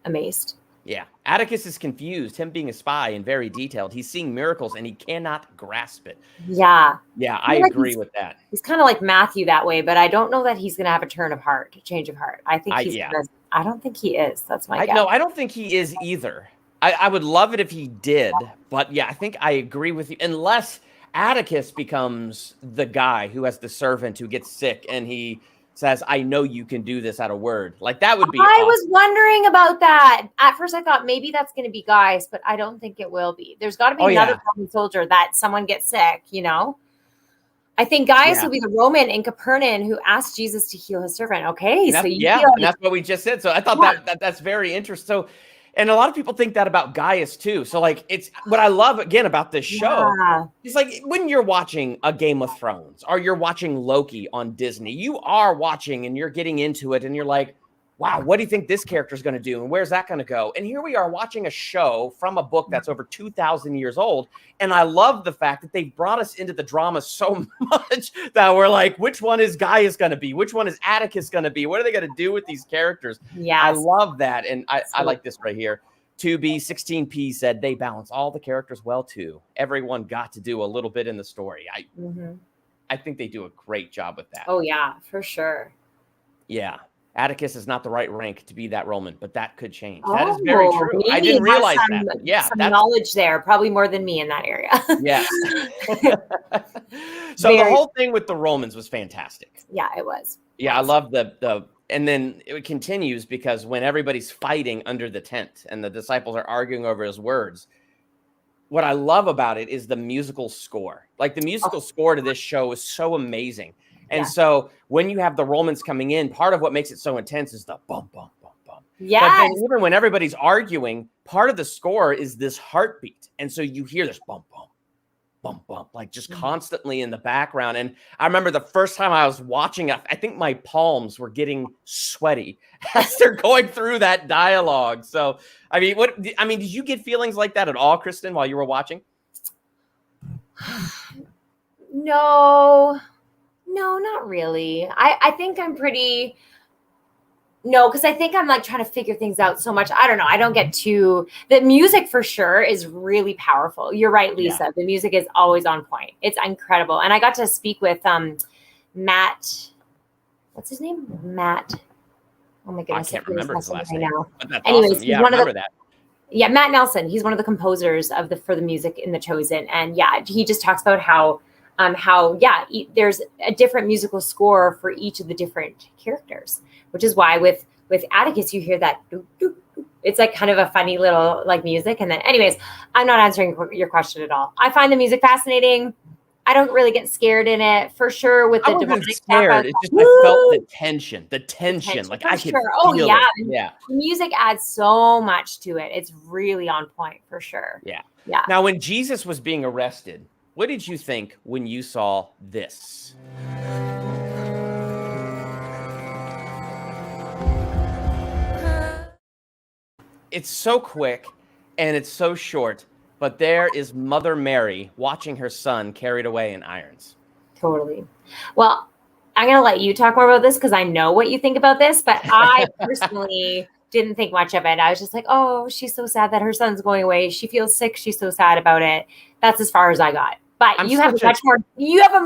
amazed. Yeah. Atticus is confused, him being a spy and very detailed. He's seeing miracles and he cannot grasp it. Yeah. Yeah, I agree with that. He's kind of like Matthew that way, but I don't know that he's going to have a change of heart. I think I don't think he is. That's my guess. No, I don't think he is either. I would love it if he did, but yeah, I think I agree with you. Unless Atticus becomes the guy who has the servant who gets sick and he says, I know you can do this at a word. Like that would be I awesome. was wondering about that. At first I thought maybe that's going to be Gaius, but I don't think it will be. There's got to be another Roman soldier that someone gets sick, you know? I think Gaius will be the Roman in Capernaum who asked Jesus to heal his servant. Okay, so you feel and that's what we just said. So I thought that's very interesting. So, and a lot of people think that about Gaius too. So like, it's what I love again about this show. It's like when you're watching a Game of Thrones or you're watching Loki on Disney, you are watching and you're getting into it and you're like, wow, what do you think this character is going to do? And where's that going to go? And here we are watching a show from a book that's over 2,000 years old. And I love the fact that they've brought us into the drama so much that we're like, which one is Gaius going to be? Which one is Atticus going to be? What are they going to do with these characters? Yeah, I love that. And I like this right here. 2B16P said they balance all the characters well too. Everyone got to do a little bit in the story. I think they do a great job with that. Oh yeah, for sure. Yeah. Atticus is not the right rank to be that Roman, but that could change. That is very true. I didn't realize that. Yeah, some knowledge there, probably more than me in that area. Yeah. So the whole thing with the Romans was fantastic. Yeah, it was. Yeah, I love the and then it continues because when everybody's fighting under the tent and the disciples are arguing over his words, what I love about it is the musical score. Like the musical score to this show is so amazing. And so when you have the Romans coming in, part of what makes it so intense is the bum, bum, bum, bum. Yeah. But then even when everybody's arguing, part of the score is this heartbeat. And so you hear this bum, bum, bum, bum, like just constantly in the background. And I remember the first time I was watching it, I think my palms were getting sweaty as they're going through that dialogue. So, I mean, did you get feelings like that at all, Kristen, while you were watching? No, not really. I think I'm pretty... No, because I think I'm like trying to figure things out so much. I don't know. I don't get too... The music for sure is really powerful. You're right, Lisa. Yeah. The music is always on point. It's incredible. And I got to speak with Matt. What's his name? Matt. Oh my goodness. I can't remember his last name. Now. But that's Anyways, awesome. Yeah, I remember that. Yeah, Matt Nelson. He's one of the composers for the music in The Chosen. And yeah, he just talks about how there's a different musical score for each of the different characters, which is why with Atticus, you hear that. Doo, doo, doo. It's like kind of a funny little like music. And then anyways, I'm not answering your question at all. I find the music fascinating. I don't really get scared in it for sure. With the demonic scared, it's just I felt the tension. Like I could feel it. Yeah. The music adds so much to it. It's really on point for sure. Yeah. Now, when Jesus was being arrested, what did you think when you saw this? It's so quick and it's so short, but there is Mother Mary watching her son carried away in irons. Totally. Well, I'm going to let you talk more about this because I know what you think about this, but I personally didn't think much of it. I was just like, oh, she's so sad that her son's going away. She feels sick. She's so sad about it. That's as far as I got. But you have a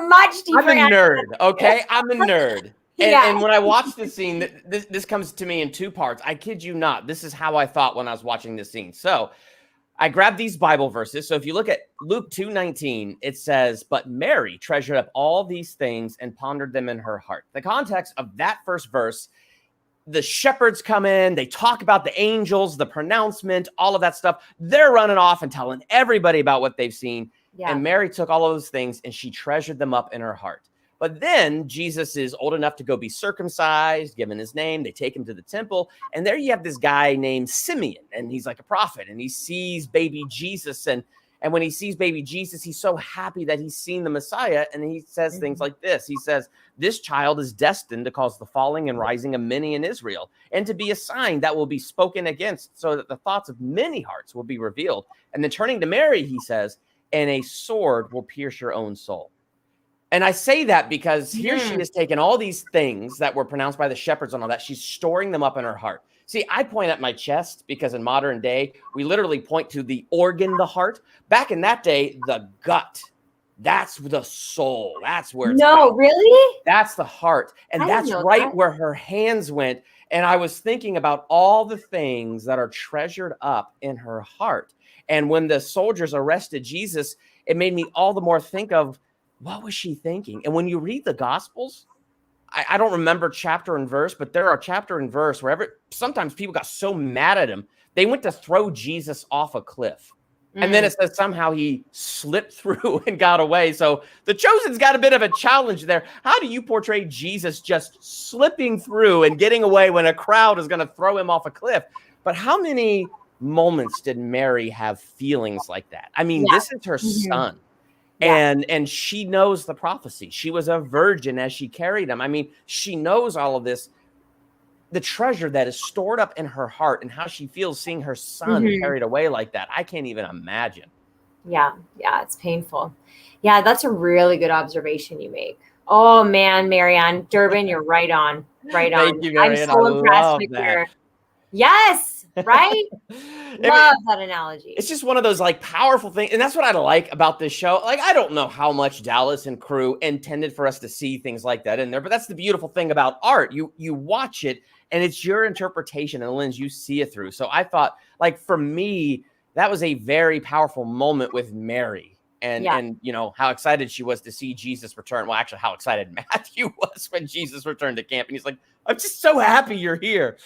much deeper I'm a nerd, okay? I'm a nerd. And when I watched the scene, this comes to me in two parts. I kid you not. This is how I thought when I was watching this scene. So I grabbed these Bible verses. So if you look at Luke 2:19, it says, but Mary treasured up all these things and pondered them in her heart. The context of that first verse, the shepherds come in, they talk about the angels, the pronouncement, all of that stuff. They're running off and telling everybody about what they've seen. Yeah. And Mary took all of those things and she treasured them up in her heart. But then Jesus is old enough to go be circumcised, given his name. They take him to the temple. And there you have this guy named Simeon. And he's like a prophet. And he sees baby Jesus. And when he sees baby Jesus, he's so happy that he's seen the Messiah. And he says things like this. He says, this child is destined to cause the falling and rising of many in Israel, and to be a sign that will be spoken against, so that the thoughts of many hearts will be revealed. And then turning to Mary, he says, and a sword will pierce your own soul. And I say that because here she has taken all these things that were pronounced by the shepherds and all that. She's storing them up in her heart. See, I point at my chest because in modern day, we literally point to the organ, the heart. Back in that day, the gut. That's the soul. That's where it's at. Really? That's the heart. And that's right where her hands went. And I was thinking about all the things that are treasured up in her heart. And when the soldiers arrested Jesus, it made me all the more think of what was she thinking? And when you read the Gospels, I don't remember chapter and verse, but there are chapter and verse wherever sometimes people got so mad at him, they went to throw Jesus off a cliff. And then it says somehow he slipped through and got away. So the Chosen's got a bit of a challenge there. How do you portray Jesus just slipping through and getting away when a crowd is going to throw him off a cliff? But how many moments did Mary have feelings like that? I mean, this is her son. And she knows the prophecy. She was a virgin as she carried him. I mean, she knows all of this, the treasure that is stored up in her heart and how she feels seeing her son carried away like that. I can't even imagine. Yeah. It's painful. Yeah. That's a really good observation you make. Oh man, Marianne, Durbin, you're right on. Right on. Thank you, Marianne. I'm so impressed with your, yes, right? Love that analogy. It's just one of those like powerful things. And that's what I like about this show. Like, I don't know how much Dallas and crew intended for us to see things like that in there, but that's the beautiful thing about art. You watch it and it's your interpretation and the lens you see it through. So I thought, like, for me, that was a very powerful moment with Mary and you know, how excited she was to see Jesus return. Well, actually, how excited Matthew was when Jesus returned to camp. And he's like, I'm just so happy you're here.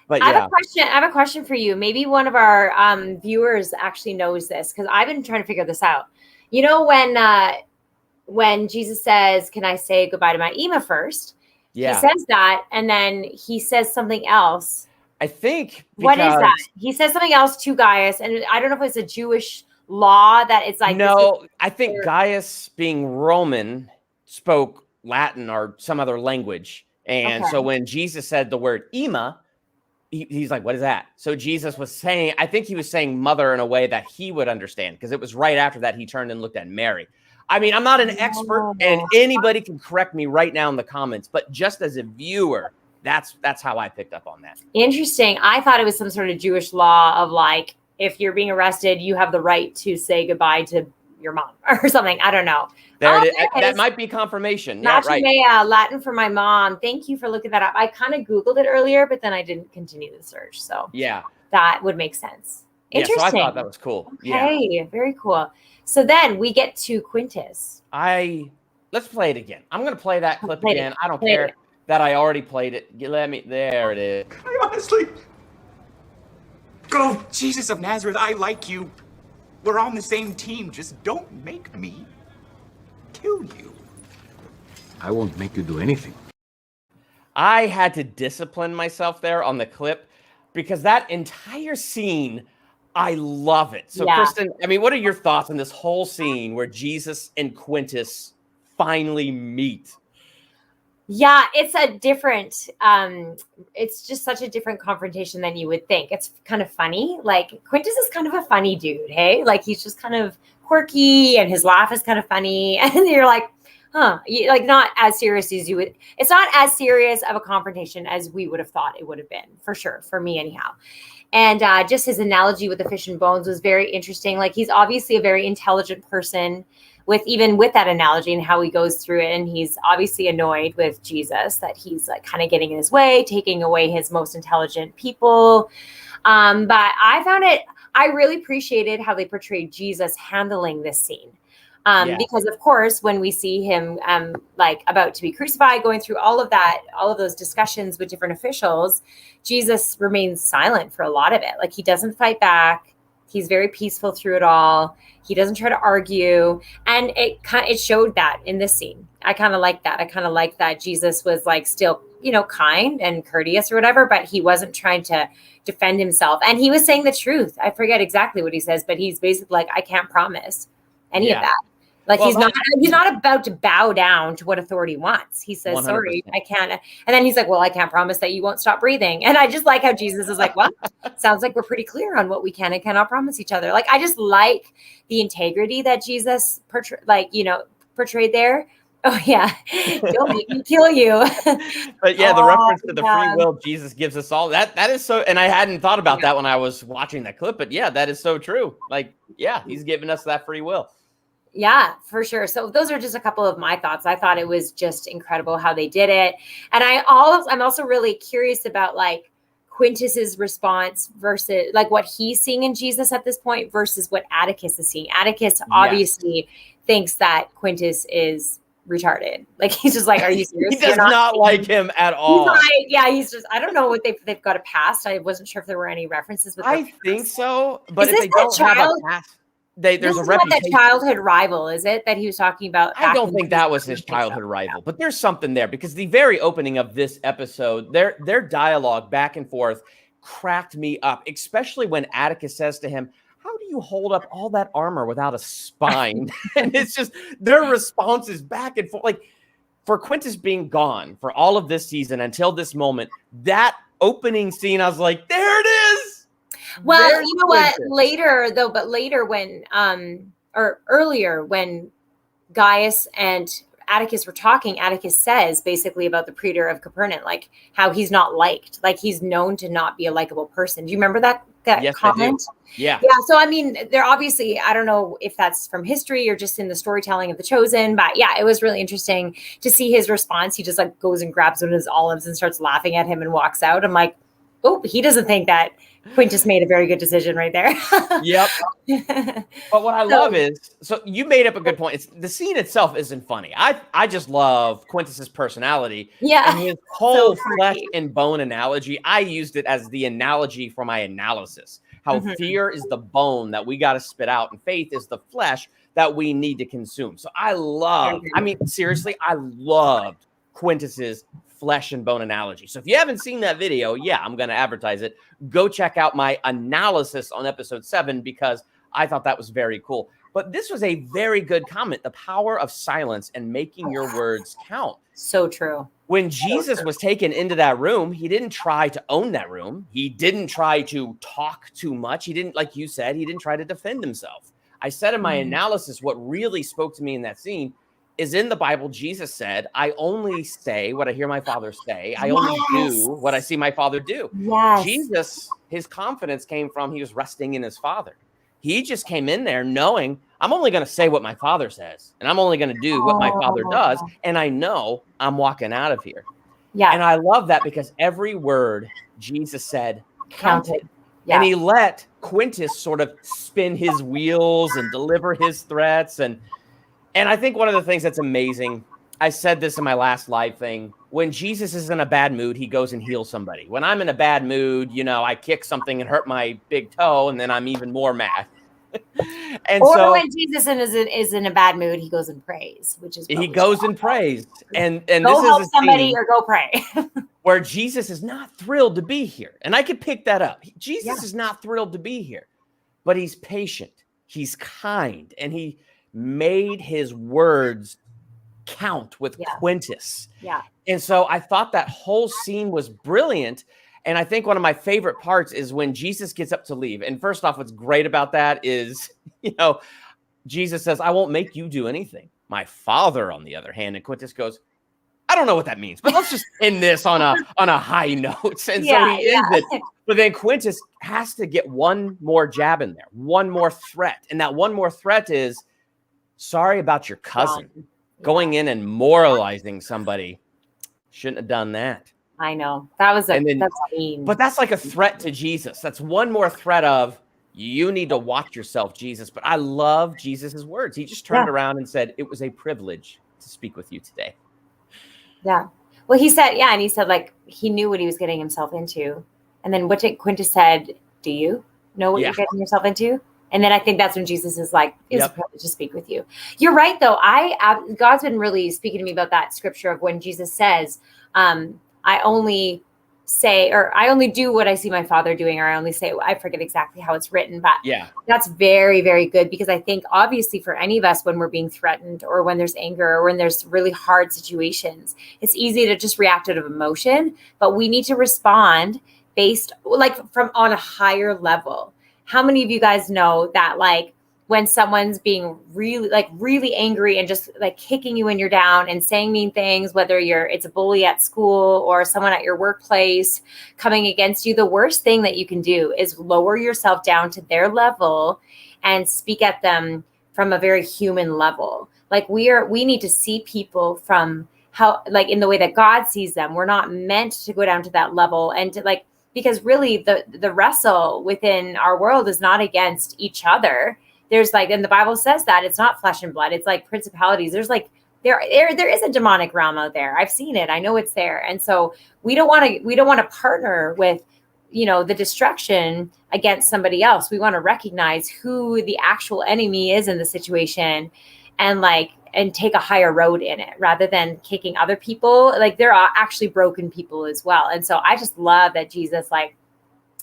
But I have a question for you. Maybe one of our viewers actually knows this because I've been trying to figure this out. You know, when Jesus says, "Can I say goodbye to my Ema first?" Yeah. He says that, and then he says something else. I think what is that? He says something else to Gaius, and I don't know if it's a Jewish law that it's like. No, I think Gaius, being Roman, spoke Latin or some other language, and so when Jesus said the word Ema, he's like, what is that? So Jesus was saying, I think he was saying mother in a way that he would understand, because it was right after that he turned and looked at Mary. I mean, I'm not an expert, and anybody can correct me right now in the comments, but just as a viewer, that's how I picked up on that. Interesting. I thought it was some sort of Jewish law of like, if you're being arrested, you have the right to say goodbye to your mom or something. I don't know. There it is. That might be confirmation. Yeah, right. Latin for my mom. Thank you for looking that up. I kind of Googled it earlier, but then I didn't continue the search. So yeah, that would make sense. Interesting. Yeah, so I thought that was cool. Okay, very cool. So then we get to Quintus. Let's play it again. I'm going to play that clip again. I don't care that I already played it. There it is. I honestly, go, Jesus of Nazareth, I like you. We're on the same team. Just don't make me kill you. I won't make you do anything. I had to discipline myself there on the clip because that entire scene, I love it. So, Kristen, I mean, what are your thoughts on this whole scene where Jesus and Quintus finally meet? Yeah, it's a different, it's just such a different confrontation than you would think. It's kind of funny. Like, Quintus is kind of a funny dude, hey? Like, he's just kind of quirky and his laugh is kind of funny. And you're like, like not as serious as you would. It's not as serious of a confrontation as we would have thought it would have been, for sure, for me anyhow. And just his analogy with the fish and bones was very interesting. Like, he's obviously a very intelligent person with that analogy and how he goes through it. And he's obviously annoyed with Jesus that he's like kind of getting in his way, taking away his most intelligent people. But I really appreciated how they portrayed Jesus handling this scene. Because of course, when we see him like about to be crucified, going through all of those discussions with different officials, Jesus remains silent for a lot of it. Like, he doesn't fight back. He's very peaceful through it all. He doesn't try to argue. And it showed that in this scene. I kind of like that. I kind of like that Jesus was like still, kind and courteous or whatever, but he wasn't trying to defend himself. And he was saying the truth. I forget exactly what he says, but he's basically like, I can't promise any of that. Like, he's not about to bow down to what authority wants. He says, 100%. Sorry, I can't. And then he's like, well, I can't promise that you won't stop breathing. And I just like how Jesus is like, well, sounds like we're pretty clear on what we can and cannot promise each other. Like, I just like the integrity that Jesus portrayed there. Oh yeah, he'll make me kill you. But yeah, the reference to the free will Jesus gives us all, that is so, and I hadn't thought about that when I was watching that clip, but yeah, that is so true. Like, yeah, he's giving us that free will. Yeah, for sure. So those are just a couple of my thoughts. I thought it was just incredible how they did it. And I'm also really curious about like Quintus's response versus like what he's seeing in Jesus at this point versus what Atticus is seeing. Atticus obviously thinks that Quintus is retarded. Like he's just like, are you serious? He does not like him at all. He's just, I don't know what they've got a past. I wasn't sure if there were any references with I think so, but Is if this they don't have a past, there's this a is not reputation. that childhood rival, is it? That he was talking about. I don't think that was his childhood rival, but there's something there because the very opening of this episode, their dialogue back and forth cracked me up, especially when Atticus says to him, how do you hold up all that armor without a spine? And it's just their responses back and forth. Like for Quintus being gone for all of this season until this moment, that opening scene, I was like, there it is. Well, There's you know what? Quintus. Later when or earlier when Gaius and Atticus were talking, Atticus says basically about the praetor of Capernaum, like how he's not liked, like he's known to not be a likable person. Do you remember that Yes, comment? Yeah. So I mean, they're obviously, I don't know if that's from history or just in the storytelling of The Chosen, but yeah, it was really interesting to see his response. He just like goes and grabs one of his olives and starts laughing at him and walks out. I'm like, oh, he doesn't think that Quintus made a very good decision right there. Yep. But what I love is, so you made up a good point. The scene itself isn't funny. I just love Quintus's personality. Yeah. And his whole So flesh funny. and bone analogy. I used it as the analogy for my analysis. How fear is the bone that we got to spit out, and faith is the flesh that we need to consume. So I loved Quintus's flesh and bone analogy. So if you haven't seen that video, I'm going to advertise it. Go check out my analysis on episode 7 because I thought that was very cool. But this was a very good comment. The power of silence and making your words count. So true. When Jesus was taken into that room, he didn't try to own that room. He didn't try to talk too much. He didn't, like you said, he didn't try to defend himself. I said in my analysis, what really spoke to me in that scene is in the Bible, Jesus said, I only say what I hear my Father say. I only do what I see my Father do. Yes. Jesus, his confidence came from he was resting in his Father. He just came in there knowing I'm only going to say what my Father says, and I'm only going to do what my Father does, and I know I'm walking out of here. Yeah. And I love that because every word Jesus said counted. Yeah. And he let Quintus sort of spin his wheels and deliver his threats. And I think one of the things that's amazing, I said this in my last live thing, when Jesus is in a bad mood, he goes and heals somebody. When I'm in a bad mood, I kick something and hurt my big toe, and then I'm even more mad. Or when Jesus is in a bad mood, he goes and prays, which is he goes and prays. And go this help is a somebody scene or go pray. where Jesus is not thrilled to be here. And I could pick that up. Jesus is not thrilled to be here, but he's patient. He's kind, and he made his words count with Quintus. Yeah. And so I thought that whole scene was brilliant. And I think one of my favorite parts is when Jesus gets up to leave. And first off, what's great about that is, Jesus says, I won't make you do anything. My Father, on the other hand, and Quintus goes, I don't know what that means, but let's just end this on a high note. And so he ends it. But then Quintus has to get one more jab in there, one more threat. And that one more threat is, sorry about your cousin. Going in and moralizing somebody. Shouldn't have done that. I know. That's mean. But that's like a threat to Jesus. That's one more threat of, you need to watch yourself, Jesus. But I love Jesus's words. He just turned around and said, it was a privilege to speak with you today. Yeah. Well, he said, and he said, like, he knew what he was getting himself into. And then what did Quintus said, do you know what you're getting yourself into? And then I think that's when Jesus is like, it's a privilege to speak with you. You're right, though. God's been really speaking to me about that scripture of when Jesus says, I only do what I see my Father doing, or I only say, I forget exactly how it's written, but that's very, very good, because I think obviously for any of us, when we're being threatened or when there's anger or when there's really hard situations, it's easy to just react out of emotion, but we need to respond based from on a higher level. How many of you guys know that when someone's being really angry and just kicking you when you're down and saying mean things, whether it's a bully at school or someone at your workplace coming against you, the worst thing that you can do is lower yourself down to their level and speak at them from a very human level. We need to see people from how, in the way that God sees them. We're not meant to go down to that level and to because really the wrestle within our world is not against each other. There's like, and the Bible says that it's not flesh and blood. It's like principalities. There's like, there is a demonic realm out there. I've seen it. I know it's there. And so we don't want to partner with, the destruction against somebody else. We want to recognize who the actual enemy is in the situation and take a higher road in it rather than kicking other people. Like, there are actually broken people as well. And so I just love that Jesus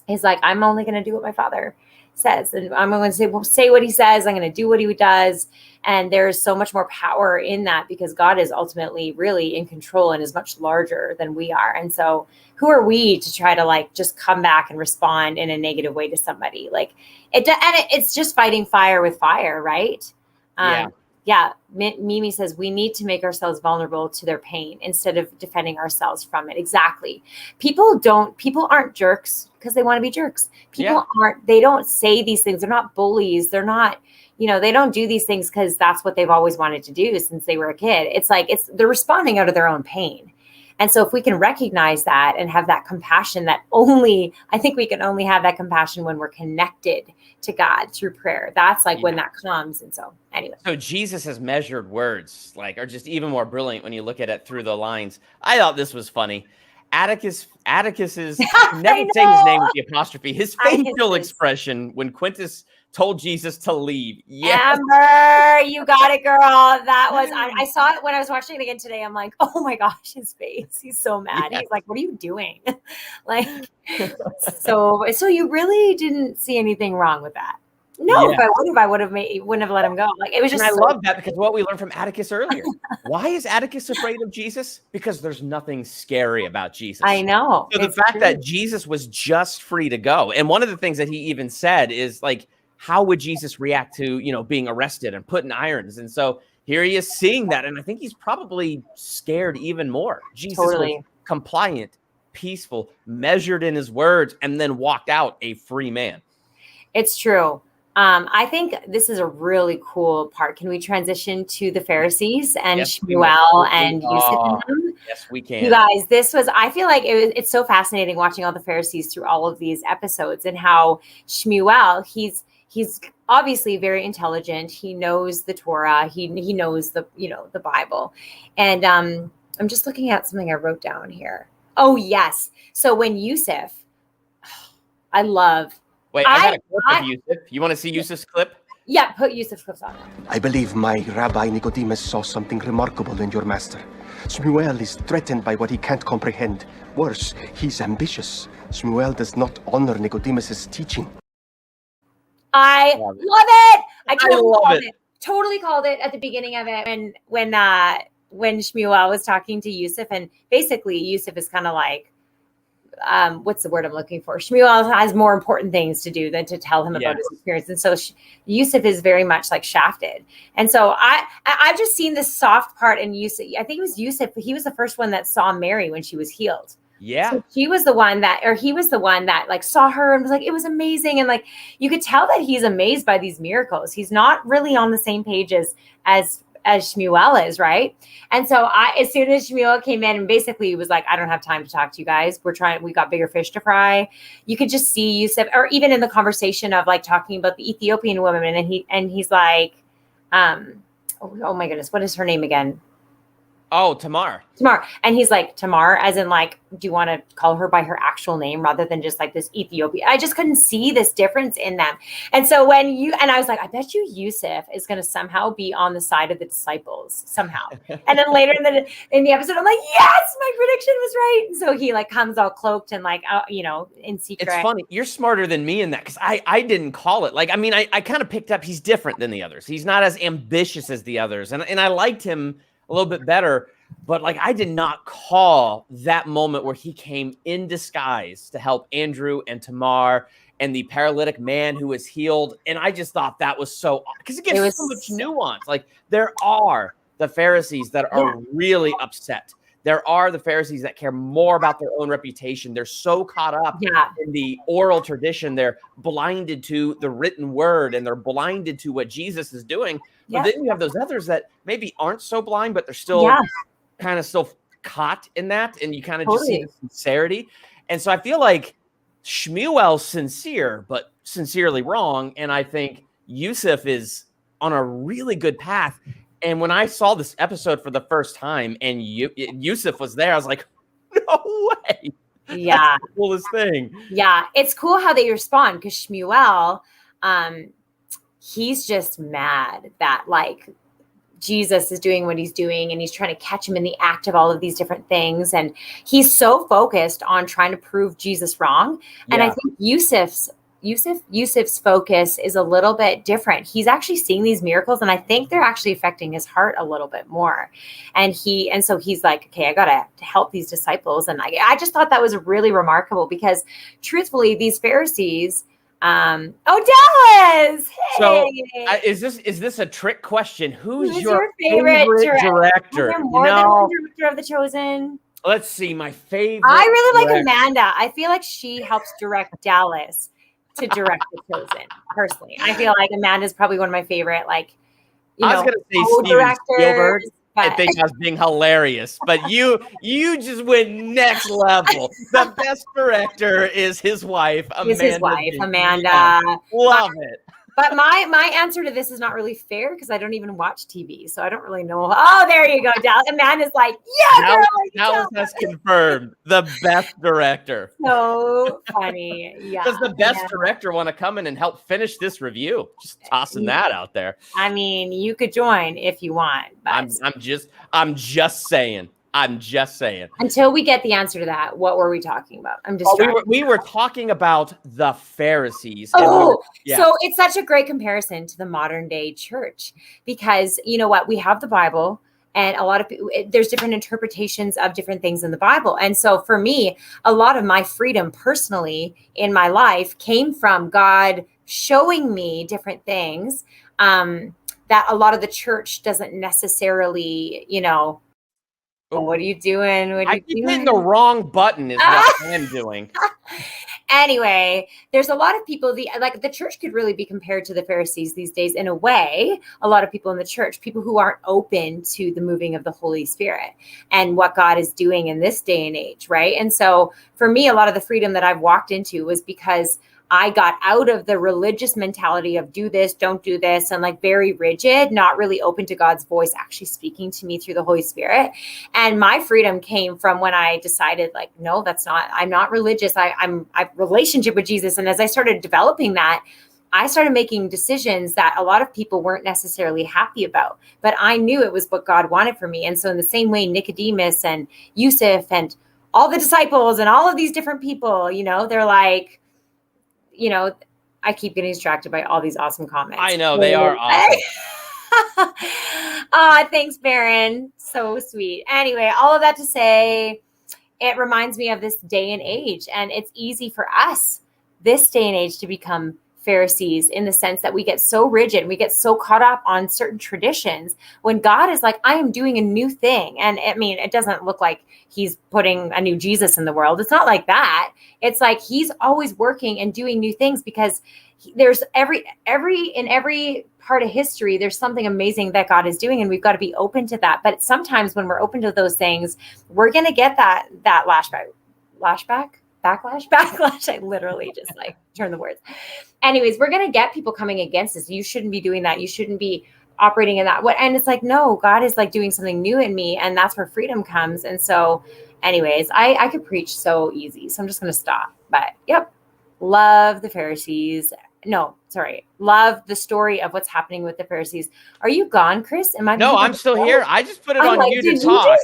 is like, I'm only going to do what my Father says, and I'm going to say what he says. I'm going to do what he does. And there's so much more power in that because God is ultimately really in control and is much larger than we are. And so who are we to try to just come back and respond in a negative way to somebody? It's just fighting fire with fire, right? Yeah. Mimi says we need to make ourselves vulnerable to their pain instead of defending ourselves from it. Exactly. People aren't jerks because they want to be jerks. They don't say these things. They're not bullies. They're not, they don't do these things because that's what they've always wanted to do since they were a kid. They're responding out of their own pain. And so if we can recognize that and have that compassion I think we can only have that compassion when we're connected to God through prayer. That's when that comes. And so anyway. So Jesus' measured words are just even more brilliant when you look at it through the lines. I thought this was funny. Atticus's never say his name with the apostrophe. His facial expression when Quintus told Jesus to leave. Yes. Amber, you got it, girl. That was, I saw it when I was watching it again today. I'm like, oh my gosh, his face. He's so mad. Yes. He's like, what are you doing? So you really didn't see anything wrong with that. No, yes. If I wouldn't have let him go. It was just. And I love that because what we learned from Atticus earlier. Why is Atticus afraid of Jesus? Because there's nothing scary about Jesus. I know. So the fact that Jesus was just free to go, and one of the things that he even said is how would Jesus react to being arrested and put in irons? And so here he is seeing that, and I think he's probably scared even more. Jesus was compliant, peaceful, measured in his words, and then walked out a free man. It's true. I think this is a really cool part. Can we transition to the Pharisees and Shmuel and Yusuf? Yes, we can. You guys, I feel like it's so fascinating watching all the Pharisees through all of these episodes and how Shmuel, he's obviously very intelligent. He knows the Torah. He knows the Bible. And I'm just looking at something I wrote down here. Oh, yes. So when Yusuf, I love. Wait, I got a clip of Yusuf. You want to see Yusuf's clip? Yeah, put Yusuf's clips on. I believe my Rabbi Nicodemus saw something remarkable in your master. Shmuel is threatened by what he can't comprehend. Worse, he's ambitious. Shmuel does not honor Nicodemus's teaching. I love it. I totally called it at the beginning of it when Shmuel was talking to Yusuf, and basically Yusuf is kind of what's the word I'm looking for? Shmuel has more important things to do than to tell him about his experience. And so Yusuf is very much shafted. And so I've just seen this soft part in Yusuf. I think it was Yusuf. He was the first one that saw Mary when she was healed. Yeah. So he was the one that saw her and was it was amazing. And you could tell that he's amazed by these miracles. He's not really on the same page as Shmuel is, right? And so as soon as Shmuel came in and basically was I don't have time to talk to you guys. We got bigger fish to fry. You could just see Yusuf, or even in the conversation of talking about the Ethiopian woman, and he's oh my goodness, what is her name again? Oh, Tamar. And he's Tamar, as in do you want to call her by her actual name rather than just this Ethiopia? I just couldn't see this difference in them. And so I was I bet you Yusuf is going to somehow be on the side of the disciples somehow. And then later in the episode, I'm yes, my prediction was right. And so he comes all cloaked and in secret. It's funny. You're smarter than me in that because I didn't call it. I kind of picked up he's different than the others. He's not as ambitious as the others. And I liked him a little bit better, but I did not call that moment where he came in disguise to help Andrew and Tamar and the paralytic man who was healed. And I just thought that was so, because it gives so much nuance. There are the Pharisees that are really upset. There are the Pharisees that care more about their own reputation. They're so caught up in the oral tradition. They're blinded to the written word and they're blinded to what Jesus is doing. But then you have those others that maybe aren't so blind, but they're still kind of still caught in that. And you kind of just see the sincerity. And so I feel Shmuel's sincere, but sincerely wrong. And I think Yusuf is on a really good path. And when I saw this episode for the first time and Yusuf was there, I was like, no way. Yeah. That's the coolest thing. Yeah. It's cool how they respond because Shmuel, he's just mad that like Jesus is doing what he's doing and he's trying to catch him in the act of all of these different things. And he's so focused on trying to prove Jesus wrong. And I think Yusuf's focus is a little bit different. He's actually seeing these miracles and I think they're actually affecting his heart a little bit more. And so he's like, okay, I got to help these disciples. And I just thought that was really remarkable because truthfully, these Pharisees, Dallas. Hey. So is this a trick question? Who's your favorite director? More than one director of The Chosen. Let's see. My favorite. I really like Amanda. I feel like she helps direct Dallas to direct The Chosen. Personally, I feel like Amanda's probably one of my favorite. Like, I was going to say Steven Spielberg. I think I was being hilarious, but you just went next level. The best director is his wife, Amanda. Love it. But my answer to this is not really fair because I don't even watch TV, so I don't really know. Oh, there you go, Dallas. Amanda's like, yeah, Dallas has confirmed the best director. So funny. Yeah. Does the best director want to come in and help finish this review? Just tossing that out there. I mean, you could join if you want. But I'm just saying. Until we get the answer to that, what were we talking about? I'm just we were talking about the Pharisees. So it's such a great comparison to the modern day church because you know what? We have the Bible and a lot of people, there's different interpretations of different things in the Bible. And so for me, a lot of my freedom personally in my life came from God showing me different things that a lot of the church doesn't necessarily, what are you doing? I keep hitting the wrong button is what I'm doing. Anyway, there's a lot of people, the church could really be compared to the Pharisees these days in a way. A lot of people in the church, people who aren't open to the moving of the Holy Spirit and what God is doing in this day and age, right? And so for me, a lot of the freedom that I've walked into was because I got out of the religious mentality of do this, don't do this, and like very rigid, not really open to God's voice actually speaking to me through the Holy Spirit. And my freedom came from when I decided like, no, I'm not religious. I've relationship with Jesus. And as I started developing that, I started making decisions that a lot of people weren't necessarily happy about, but I knew it was what God wanted for me. And so in the same way, Nicodemus and Yusuf and all the disciples and all of these different people, they're like, I keep getting distracted by all these awesome comments. I know they are awesome. Thanks, Baron. So sweet. Anyway, all of that to say, it reminds me of this day and age. And it's easy for us this day and age to become Pharisees in the sense that we get so rigid, we get so caught up on certain traditions when God is like, I am doing a new thing. And I mean, it doesn't look like he's putting a new Jesus in the world. It's not like that. It's like he's always working and doing new things because there's every part of history, there's something amazing that God is doing, and we've got to be open to that. But sometimes when we're open to those things, we're going to get that backlash. I literally just like turn the words. Anyways, we're going to get people coming against us. You shouldn't be doing that. You shouldn't be operating in that. And it's like, no, God is like doing something new in me. And that's where freedom comes. And so anyways, I could preach so easy. So I'm just going to stop. But yep. Love the Pharisees. No, sorry. Love the story of what's happening with the Pharisees. Are you gone, Chris? No, I'm still here. I just put it on you to talk.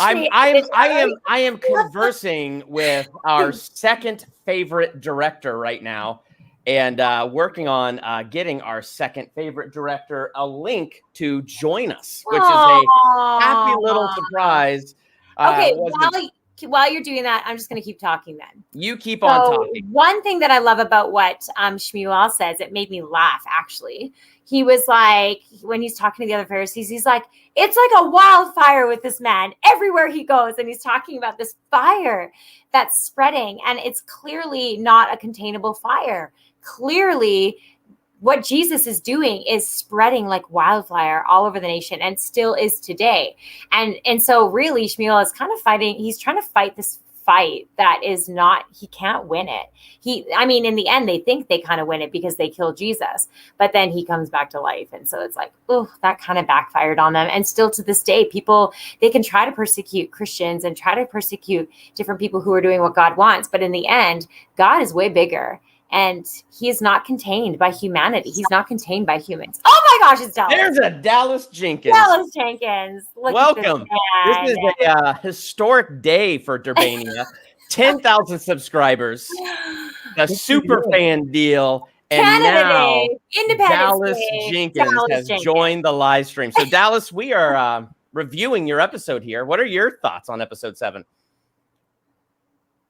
I am conversing with our second favorite director right now, and working on getting our second favorite director a link to join us, which is a happy little surprise. Okay, while you're doing that, I'm just going to keep talking then. You keep on talking. One thing that I love about what Shmuel says, it made me laugh, actually. He was like, when he's talking to the other Pharisees, he's like, it's like a wildfire with this man everywhere he goes. And he's talking about this fire that's spreading. And it's clearly not a containable fire. Clearly, what Jesus is doing is spreading like wildfire all over the nation and still is today. And so really Shmuel is kind of fighting. He's trying to fight this fight that is not, he can't win it. In the end, they think they kind of win it because they kill Jesus, but then he comes back to life. And so it's like, oh, that kind of backfired on them. And still to this day, people, they can try to persecute Christians and try to persecute different people who are doing what God wants. But in the end, God is way bigger. And he is not contained by humanity. He's not contained by humans. Oh my gosh, it's Dallas. There's a Dallas Jenkins. Dallas Jenkins. Welcome. This is a historic day for Durbania. 10,000 subscribers, a super fan deal, and Canada now Day. Independence Dallas Day. Jenkins Dallas has Jenkins. joined the live stream. So Dallas, we are reviewing your episode here. What are your thoughts on episode 7?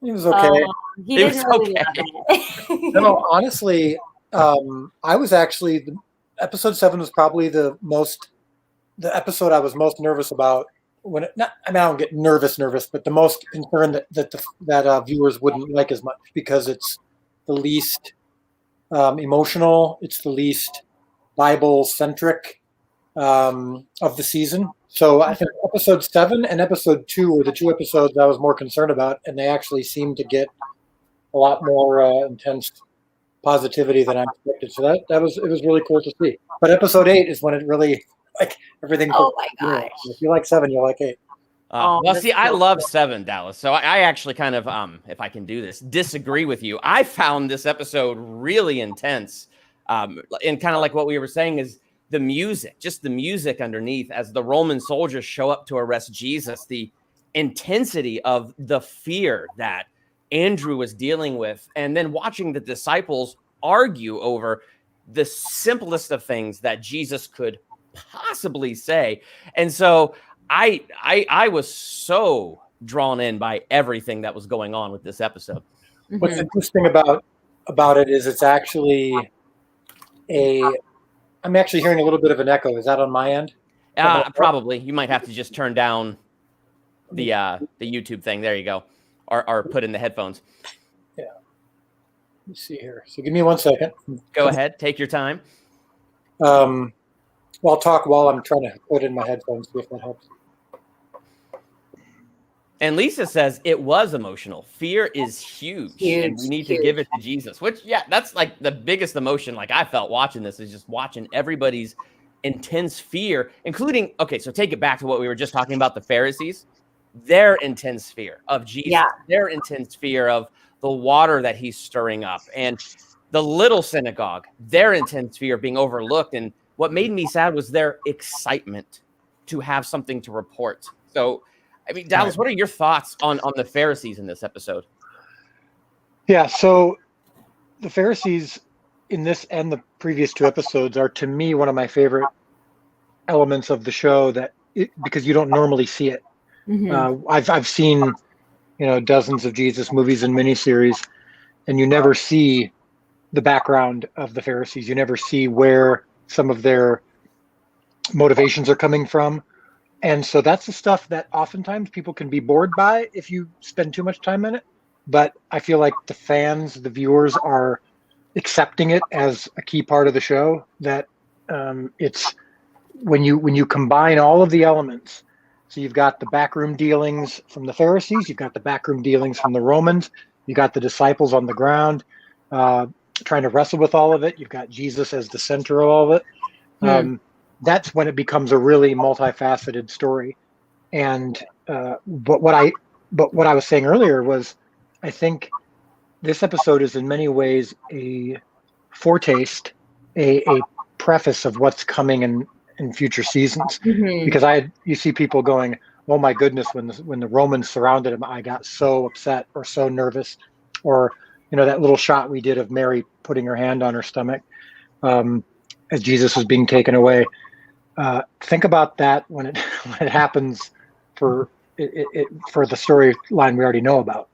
It was okay. He It didn't was really okay. love it. No, honestly, I was actually episode 7 was probably the episode I was most nervous about. I don't get nervous, but the most concerned that viewers wouldn't like as much because it's the least emotional, it's the least Bible centric of the season. So I think episode 7 and episode 2 were the 2 episodes I was more concerned about, and they actually seemed to get a lot more intense positivity than I expected. So it was really cool to see. But episode 8 is when it really, like, everything. Oh my gosh. If you like 7, you'll like 8. Well, see, I love 7, Dallas. So I actually kind of, if I can do this, disagree with you. I found this episode really intense. And kind of like what we were saying is the music, just the music underneath as the Roman soldiers show up to arrest Jesus, the intensity of the fear that Andrew was dealing with, and then watching the disciples argue over the simplest of things that Jesus could possibly say. And so I was so drawn in by everything that was going on with this episode. What's interesting about it is it's actually I'm actually hearing a little bit of an echo. Is that on my end? Probably. You might have to just turn down the YouTube thing. There you go. Or put in the headphones. Yeah. Let me see here. So give me 1 second. Go ahead. Take your time. Well, I'll talk while I'm trying to put in my headphones, see if that helps. And Lisa says it was emotional. Fear is huge and we need to give it to Jesus, which, yeah, that's like the biggest emotion. Like I felt watching this is just watching everybody's intense fear, including, okay, so take it back to what we were just talking about, the Pharisees, their intense fear of Jesus, their intense fear of the water that he's stirring up, and the little synagogue, their intense fear of being overlooked. And what made me sad was their excitement to have something to report. So, I mean, Dallas, what are your thoughts on the Pharisees in this episode? Yeah, so the Pharisees in this and the previous 2 episodes are, to me, one of my favorite elements of the show because you don't normally see it. I've seen, dozens of Jesus movies and miniseries, and you never see the background of the Pharisees. You never see where some of their motivations are coming from. And so that's the stuff that oftentimes people can be bored by if you spend too much time in it. But I feel like the fans, the viewers are accepting it as a key part of the show, that it's when you combine all of the elements. So you've got the backroom dealings from the Pharisees, you've got the backroom dealings from the Romans, you got the disciples on the ground trying to wrestle with all of it. You've got Jesus as the center of all of it. That's when it becomes a really multifaceted story. And but what I was saying earlier was, I think this episode is in many ways a foretaste, a preface of what's coming in future seasons. Because you see people going, oh my goodness, when the Romans surrounded him, I got so upset or so nervous. Or that little shot we did of Mary putting her hand on her stomach as Jesus was being taken away. Think about that when it happens for the storyline we already know about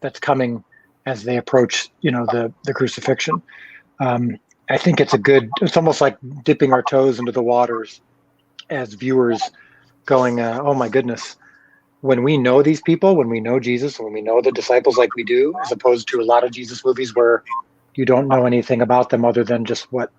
that's coming as they approach the crucifixion. I think it's almost like dipping our toes into the waters as viewers, going, oh my goodness, when we know these people, when we know Jesus, when we know the disciples like we do, as opposed to a lot of Jesus movies where you don't know anything about them other than just what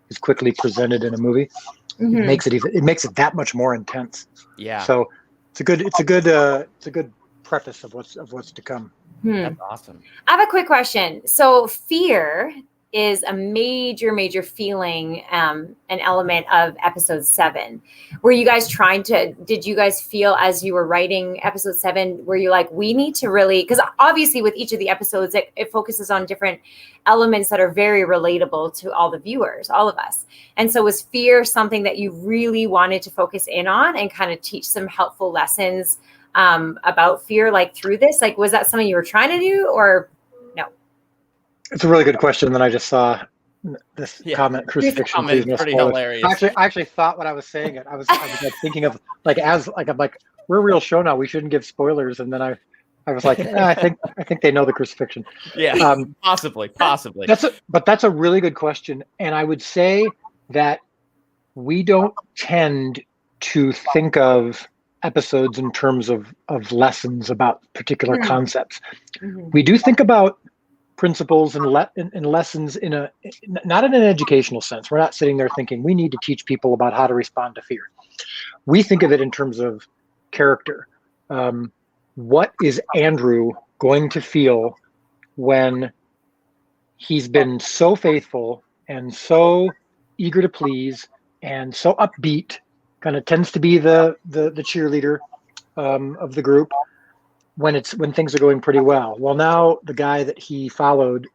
is quickly presented in a movie. It makes it that much more intense. Yeah. So it's a good preface of what's to come. That's awesome. I have a quick question. So fear is a major feeling, an element of episode 7. Did you guys feel as you were writing episode 7, were you like, we need to really, because obviously with each of the episodes, it focuses on different elements that are very relatable to all the viewers, all of us. And so was fear something that you really wanted to focus in on and kind of teach some helpful lessons about fear, like through this? Like, was that something you were trying to do, or no? It's a really good question. Then I just saw this comment, crucifixion. Comment is pretty hilarious. I actually thought when I was saying it, I was like thinking of like, I'm like, we're a real show now, we shouldn't give spoilers. And then I was like, I think they know the crucifixion. Yeah, possibly. That's a really good question. And I would say that we don't tend to think of episodes in terms of lessons about particular concepts. We do think about principles and lessons not in an educational sense. We're not sitting there thinking we need to teach people about how to respond to fear. We think of it in terms of character. What is Andrew going to feel when he's been so faithful and so eager to please and so upbeat, kind of tends to be the cheerleader of the group when things are going pretty well. Well, now the guy that he followed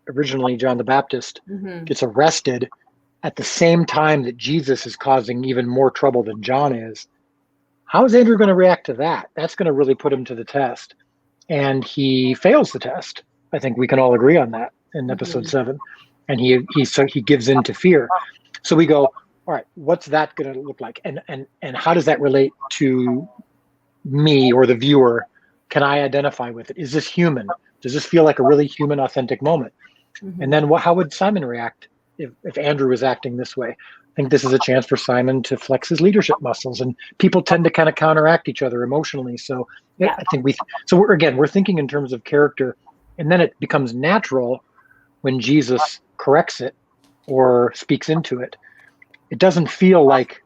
originally, John the Baptist, gets arrested at the same time that Jesus is causing even more trouble than John is. How is Andrew going to react to that? That's going to really put him to the test. And he fails the test. I think we can all agree on that in episode 7. And he gives in to fear. So we go, all right, what's that going to look like? And how does that relate to me or the viewer? Can I identify with it? Is this human? Does this feel like a really human, authentic moment? And then how would Simon react if Andrew was acting this way? I think this is a chance for Simon to flex his leadership muscles, and people tend to kind of counteract each other emotionally. So I think we're thinking in terms of character, and then it becomes natural when Jesus corrects it or speaks into it. It doesn't feel like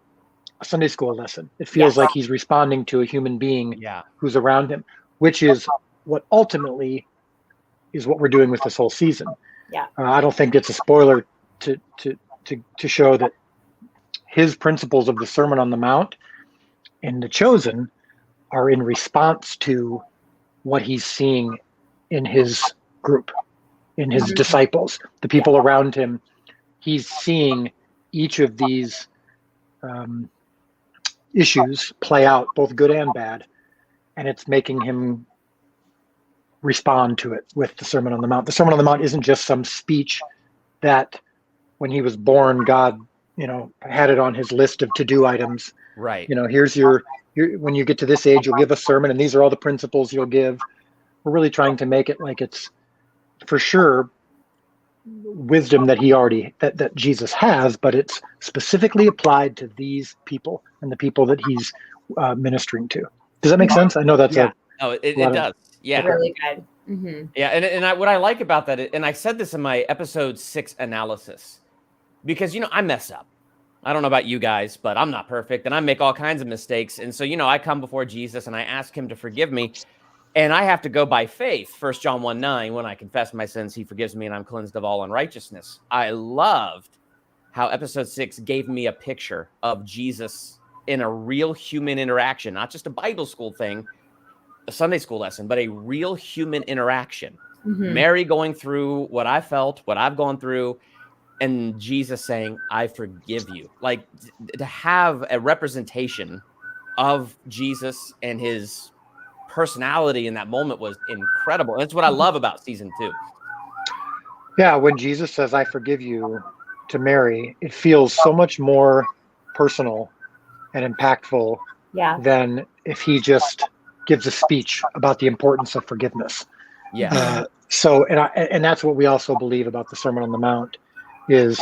a Sunday school lesson. It feels like he's responding to a human being who's around him, which is what ultimately is what we're doing with this whole season. I don't think it's a spoiler to show that his principles of the Sermon on the Mount and The Chosen are in response to what he's seeing in his group, in his disciples, the people around him. He's seeing each of these issues play out, both good and bad, and it's making him respond to it with the Sermon on the Mount. The Sermon on the Mount isn't just some speech that when he was born, God, had it on his list of to-do items. Right. Here's your when you get to this age, you'll give a sermon and these are all the principles you'll give. We're really trying to make it like it's for sure wisdom that that Jesus has, but it's specifically applied to these people and the people that he's ministering to. Does that make sense? I know that's it does. Yeah. Really good. Yeah. And what I like about that, and I said this in my episode 6 analysis, because, I mess up. I don't know about you guys, but I'm not perfect and I make all kinds of mistakes. And so, I come before Jesus and I ask him to forgive me. And I have to go by faith. 1 John 1:9, when I confess my sins, he forgives me and I'm cleansed of all unrighteousness. I loved how episode 6 gave me a picture of Jesus in a real human interaction, not just a Bible school thing, a Sunday school lesson, but a real human interaction. Mary going through what I felt, what I've gone through, and Jesus saying, I forgive you. Like, to have a representation of Jesus and his personality in that moment was incredible. That's what I love about season 2. Yeah, when Jesus says, I forgive you to Mary, it feels so much more personal and impactful than if he just gives a speech about the importance of forgiveness. And that's what we also believe about the Sermon on the Mount, is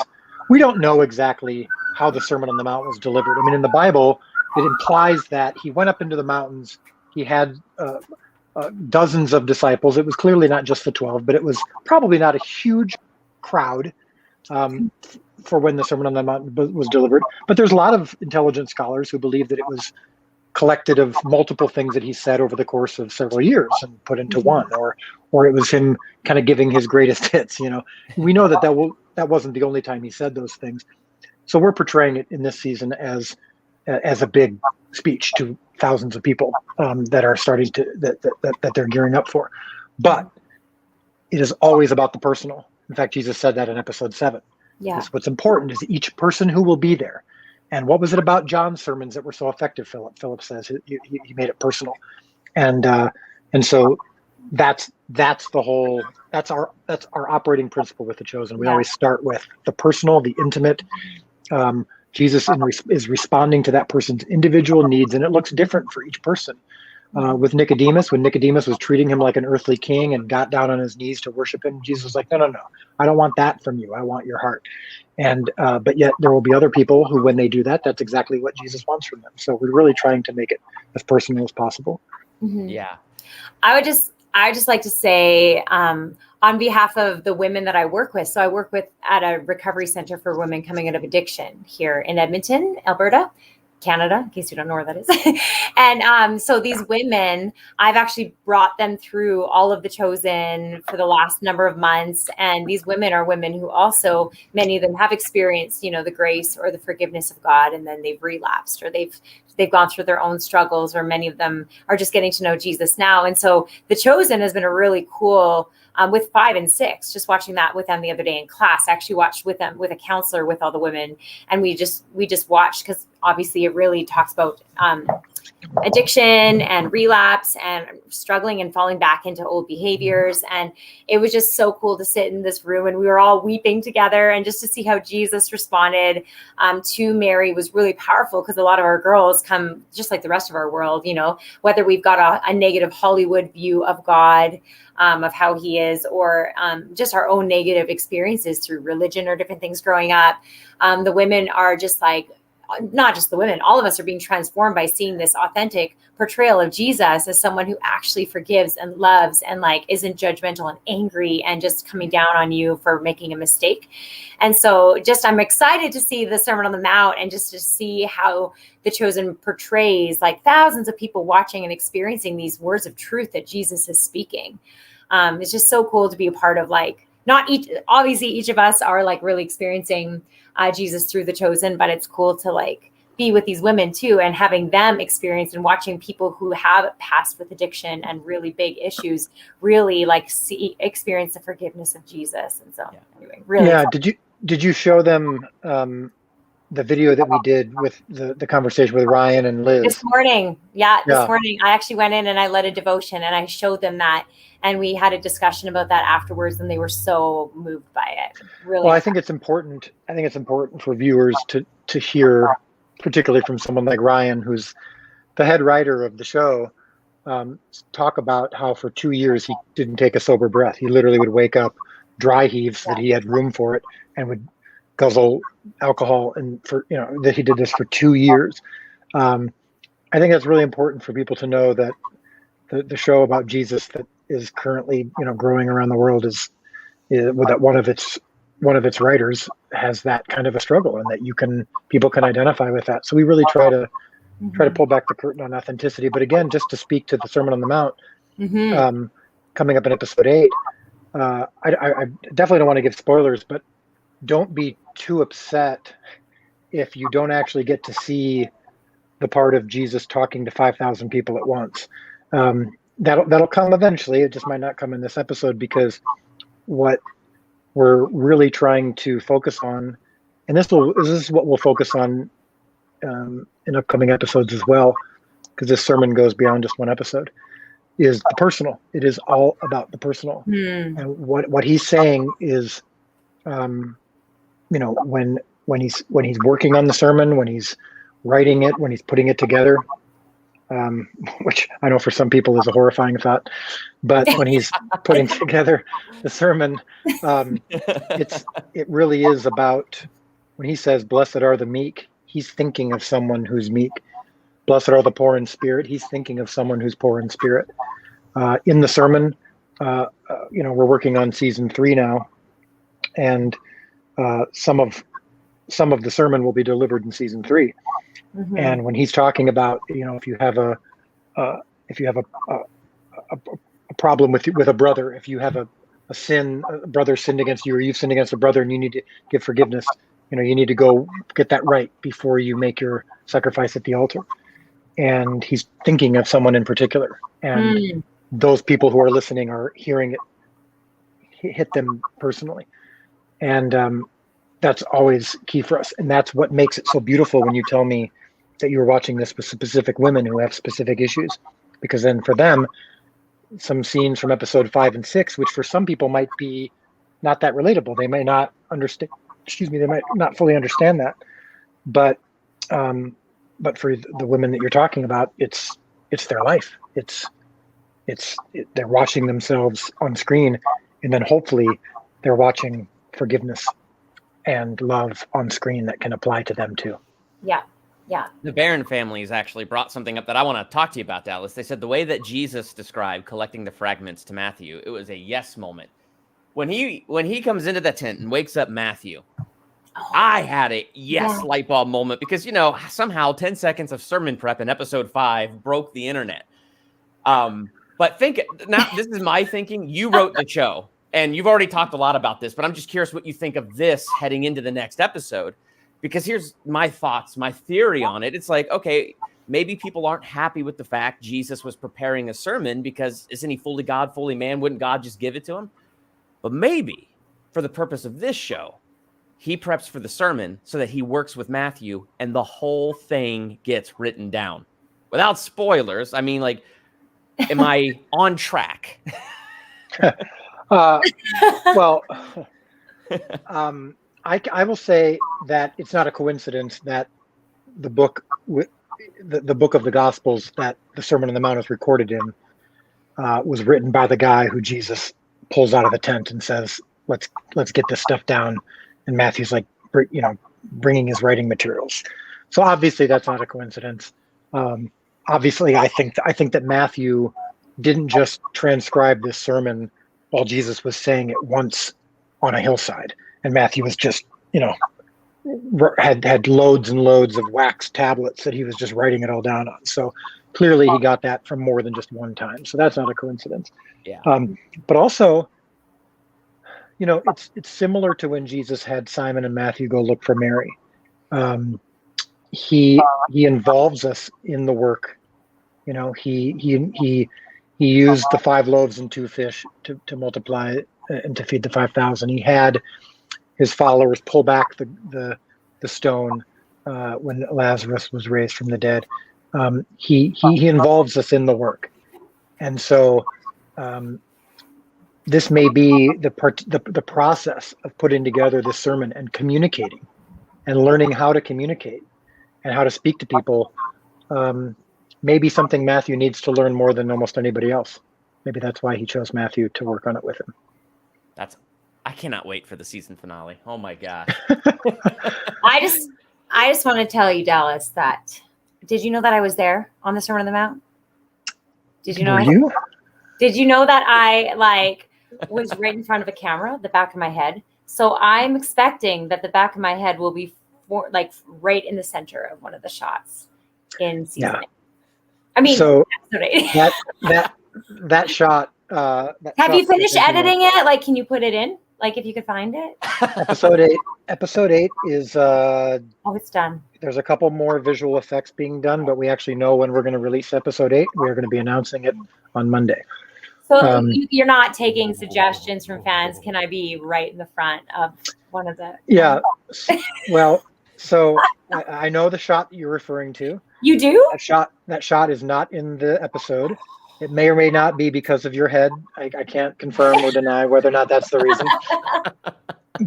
we don't know exactly how the Sermon on the Mount was delivered. I mean, in the Bible, it implies that he went up into the mountains. He had dozens of disciples. It was clearly not just the 12, but it was probably not a huge crowd for when the Sermon on the Mount was delivered. But there's a lot of intelligent scholars who believe that it was collected of multiple things that he said over the course of several years and put into one, or it was him kind of giving his greatest hits. We know that wasn't the only time he said those things. So we're portraying it in this season as a big speech to thousands of people that are starting to that they're gearing up for. But it is always about the personal. In fact, Jesus said that in episode 7. Yeah. What's important is each person who will be there. And what was it about John's sermons that were so effective? Philip says he made it personal, and so that's our operating principle with The Chosen. We always start with the personal, the intimate. Jesus is responding to that person's individual needs, and it looks different for each person. With Nicodemus, when Nicodemus was treating him like an earthly king and got down on his knees to worship him, Jesus was like, no, I don't want that from you. I want your heart. And but yet there will be other people who, when they do that, that's exactly what Jesus wants from them. So we're really trying to make it as personal as possible. Mm-hmm. Yeah. I would just like to say, on behalf of the women that I work with, so I work at a recovery center for women coming out of addiction here in Edmonton, Alberta, Canada, in case you don't know where that is. And so these women, I've actually brought them through all of The Chosen for the last number of months. And these women are women who also, many of them have experienced, the grace or the forgiveness of God, and then they've relapsed, or they've gone through their own struggles, or many of them are just getting to know Jesus now. And so The Chosen has been a really cool, with 5 and 6, just watching that with them the other day in class. I actually watched with them, with a counselor, with all the women. And we just watched, because obviously it really talks about addiction and relapse and struggling and falling back into old behaviors. And it was just so cool to sit in this room, and we were all weeping together, and just to see how Jesus responded to Mary was really powerful, because a lot of our girls come just like the rest of our world, whether we've got a negative Hollywood view of God, of how he is, or just our own negative experiences through religion or different things growing up. The women are just like, not just the women, all of us are being transformed by seeing this authentic portrayal of Jesus as someone who actually forgives and loves and isn't judgmental and angry and just coming down on you for making a mistake. And so I'm excited to see the Sermon on the Mount, and just to see how The Chosen portrays thousands of people watching and experiencing these words of truth that Jesus is speaking. It's just so cool to be a part of obviously each of us are really experiencing Jesus through The Chosen, but it's cool to be with these women too, and having them experience, and watching people who have passed with addiction and really big issues really experience the forgiveness of Jesus. And so anyway, really. Yeah. Did you show them the video that we did with the conversation with Ryan and Liz this morning? This morning I actually went in and I led a devotion, and I showed them that, and we had a discussion about that afterwards, and they were so moved by it. Really. Well, I think it's important for viewers to hear, particularly from someone like Ryan, who's the head writer of the show, talk about how for 2 years he didn't take a sober breath. He literally would wake up, dry heaves that he had room for it, and would guzzle alcohol, and that he did this for 2 years. I think that's really important for people to know, that the show about Jesus that is currently growing around the world is that one of its writers has that kind of a struggle, and that people can identify with that. So we really try to pull back the curtain on authenticity. But again, just to speak to the Sermon on the Mount, coming up in episode 8, I definitely don't want to give spoilers, but don't be too upset if you don't actually get to see the part of Jesus talking to 5,000 people at once. That'll come eventually. It just might not come in this episode, because what we're really trying to focus on, and this is what we'll focus on in upcoming episodes as well, because this sermon goes beyond just one episode, is the personal. It is all about the personal. And what he's saying is, when he's working on the sermon, when he's writing it, when he's putting it together, which I know for some people is a horrifying thought, but when he's putting together the sermon, it really is about, when he says, "Blessed are the meek," he's thinking of someone who's meek. "Blessed are the poor in spirit," he's thinking of someone who's poor in spirit. In the sermon, we're working on season 3 now, and some of the sermon will be delivered in season 3. Mhm. And when he's talking about, if you have a problem with a brother, if you have a brother sinned against you, or you've sinned against a brother and you need to give forgiveness, you need to go get that right before you make your sacrifice at the altar. And he's thinking of someone in particular, and those people who are listening are hearing it hit them personally. And that's always key for us. And that's what makes it so beautiful when you tell me that you were watching this with specific women who have specific issues, because then for them, some scenes from episode 5 and 6, which for some people might be not that relatable. They may not understand, they might not fully understand that. But for the women that you're talking about, it's their life. They're watching themselves on screen, and then hopefully they're watching forgiveness and love on screen that can apply to them too. Yeah. Yeah. The Barron family has actually brought something up that I want to talk to you about, Dallas. They said the way that Jesus described collecting the fragments to Matthew, it was a yes moment. When he comes into the tent and wakes up Matthew, I had a light bulb moment, because, somehow 10 seconds of sermon prep in episode 5 broke the internet. But this is my thinking. You wrote the show, and you've already talked a lot about this, but I'm just curious what you think of this heading into the next episode. Because here's my thoughts, my theory on it. It's like, okay, maybe people aren't happy with the fact Jesus was preparing a sermon, because isn't he fully God, fully man? Wouldn't God just give it to him? But maybe for the purpose of this show, he preps for the sermon so that he works with Matthew and the whole thing gets written down. Without spoilers, I mean, like, am I on track? Well, I will say that it's not a coincidence that the book of the Gospels that the Sermon on the Mount is recorded in was written by the guy who Jesus pulls out of the tent and says, "Let's get this stuff down." And Matthew's like, bringing his writing materials. So obviously that's not a coincidence. Obviously, I think that Matthew didn't just transcribe this sermon while Jesus was saying it once on a hillside, and Matthew was just, had loads and loads of wax tablets that he was just writing it all down on. So clearly he got that from more than just one time. So that's not a coincidence. Yeah. But also, it's similar to when Jesus had Simon and Matthew go look for Mary. He involves us in the work. He used the 5 loaves and 2 fish to multiply and to feed the 5,000. He had his followers pull back the stone when Lazarus was raised from the dead. He involves us in the work, and so this may be the process of putting together this sermon and communicating, and learning how to communicate and how to speak to people. Maybe something Matthew needs to learn more than almost anybody else. Maybe that's why he chose Matthew to work on it with him. I cannot wait for the season finale. Oh my gosh. I just want to tell you, Dallas, that did you know that I was there on the Sermon on the Mount? Did you know? Did you know that I was right in front of a camera, the back of my head? So I'm expecting that the back of my head will be right in the center of one of the shots in season 8. I mean, so episode 8. that shot. Have you finished editing it? Can you put it in? If you could find it. Episode 8 is. It's done. There's a couple more visual effects being done, but we actually know when we're going to release episode 8. We're going to be announcing it on Monday. So you're not taking suggestions from fans. Can I be right in the front of one of the? Yeah. Well, so I know the shot you're referring to. You do? That shot is not in the episode. It may or may not be because of your head. I can't confirm or deny whether or not that's the reason.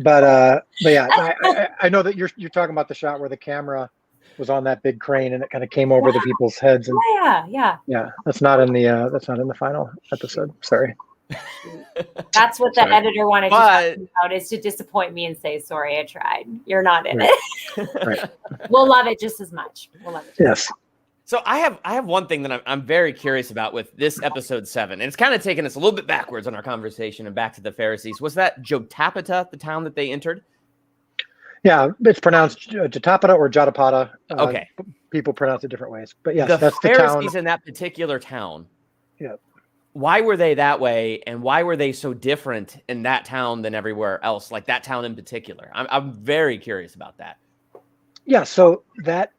But yeah, I know that you're talking about the shot where the camera was on that big crane and it kind of came over the people's heads. And yeah. That's not in the final episode. Sorry. That's what the editor wanted to talk about, is to disappoint me and say, sorry, I tried. You're not in it. Right. We'll love it just as much. Yes. So I have one thing that I'm very curious about with this episode 7, and it's kind of taken us a little bit backwards on our conversation and back to the Pharisees. Was that Jotapata, the town that they entered? Yeah, it's pronounced Jatapata or Jatapata. Okay. People pronounce it different ways. But yes, The that's the town. Pharisees in that particular town. Yeah. Why were they that way, and why were they so different in that town than everywhere else? Like that town in particular. I'm very curious about that. Yeah, so that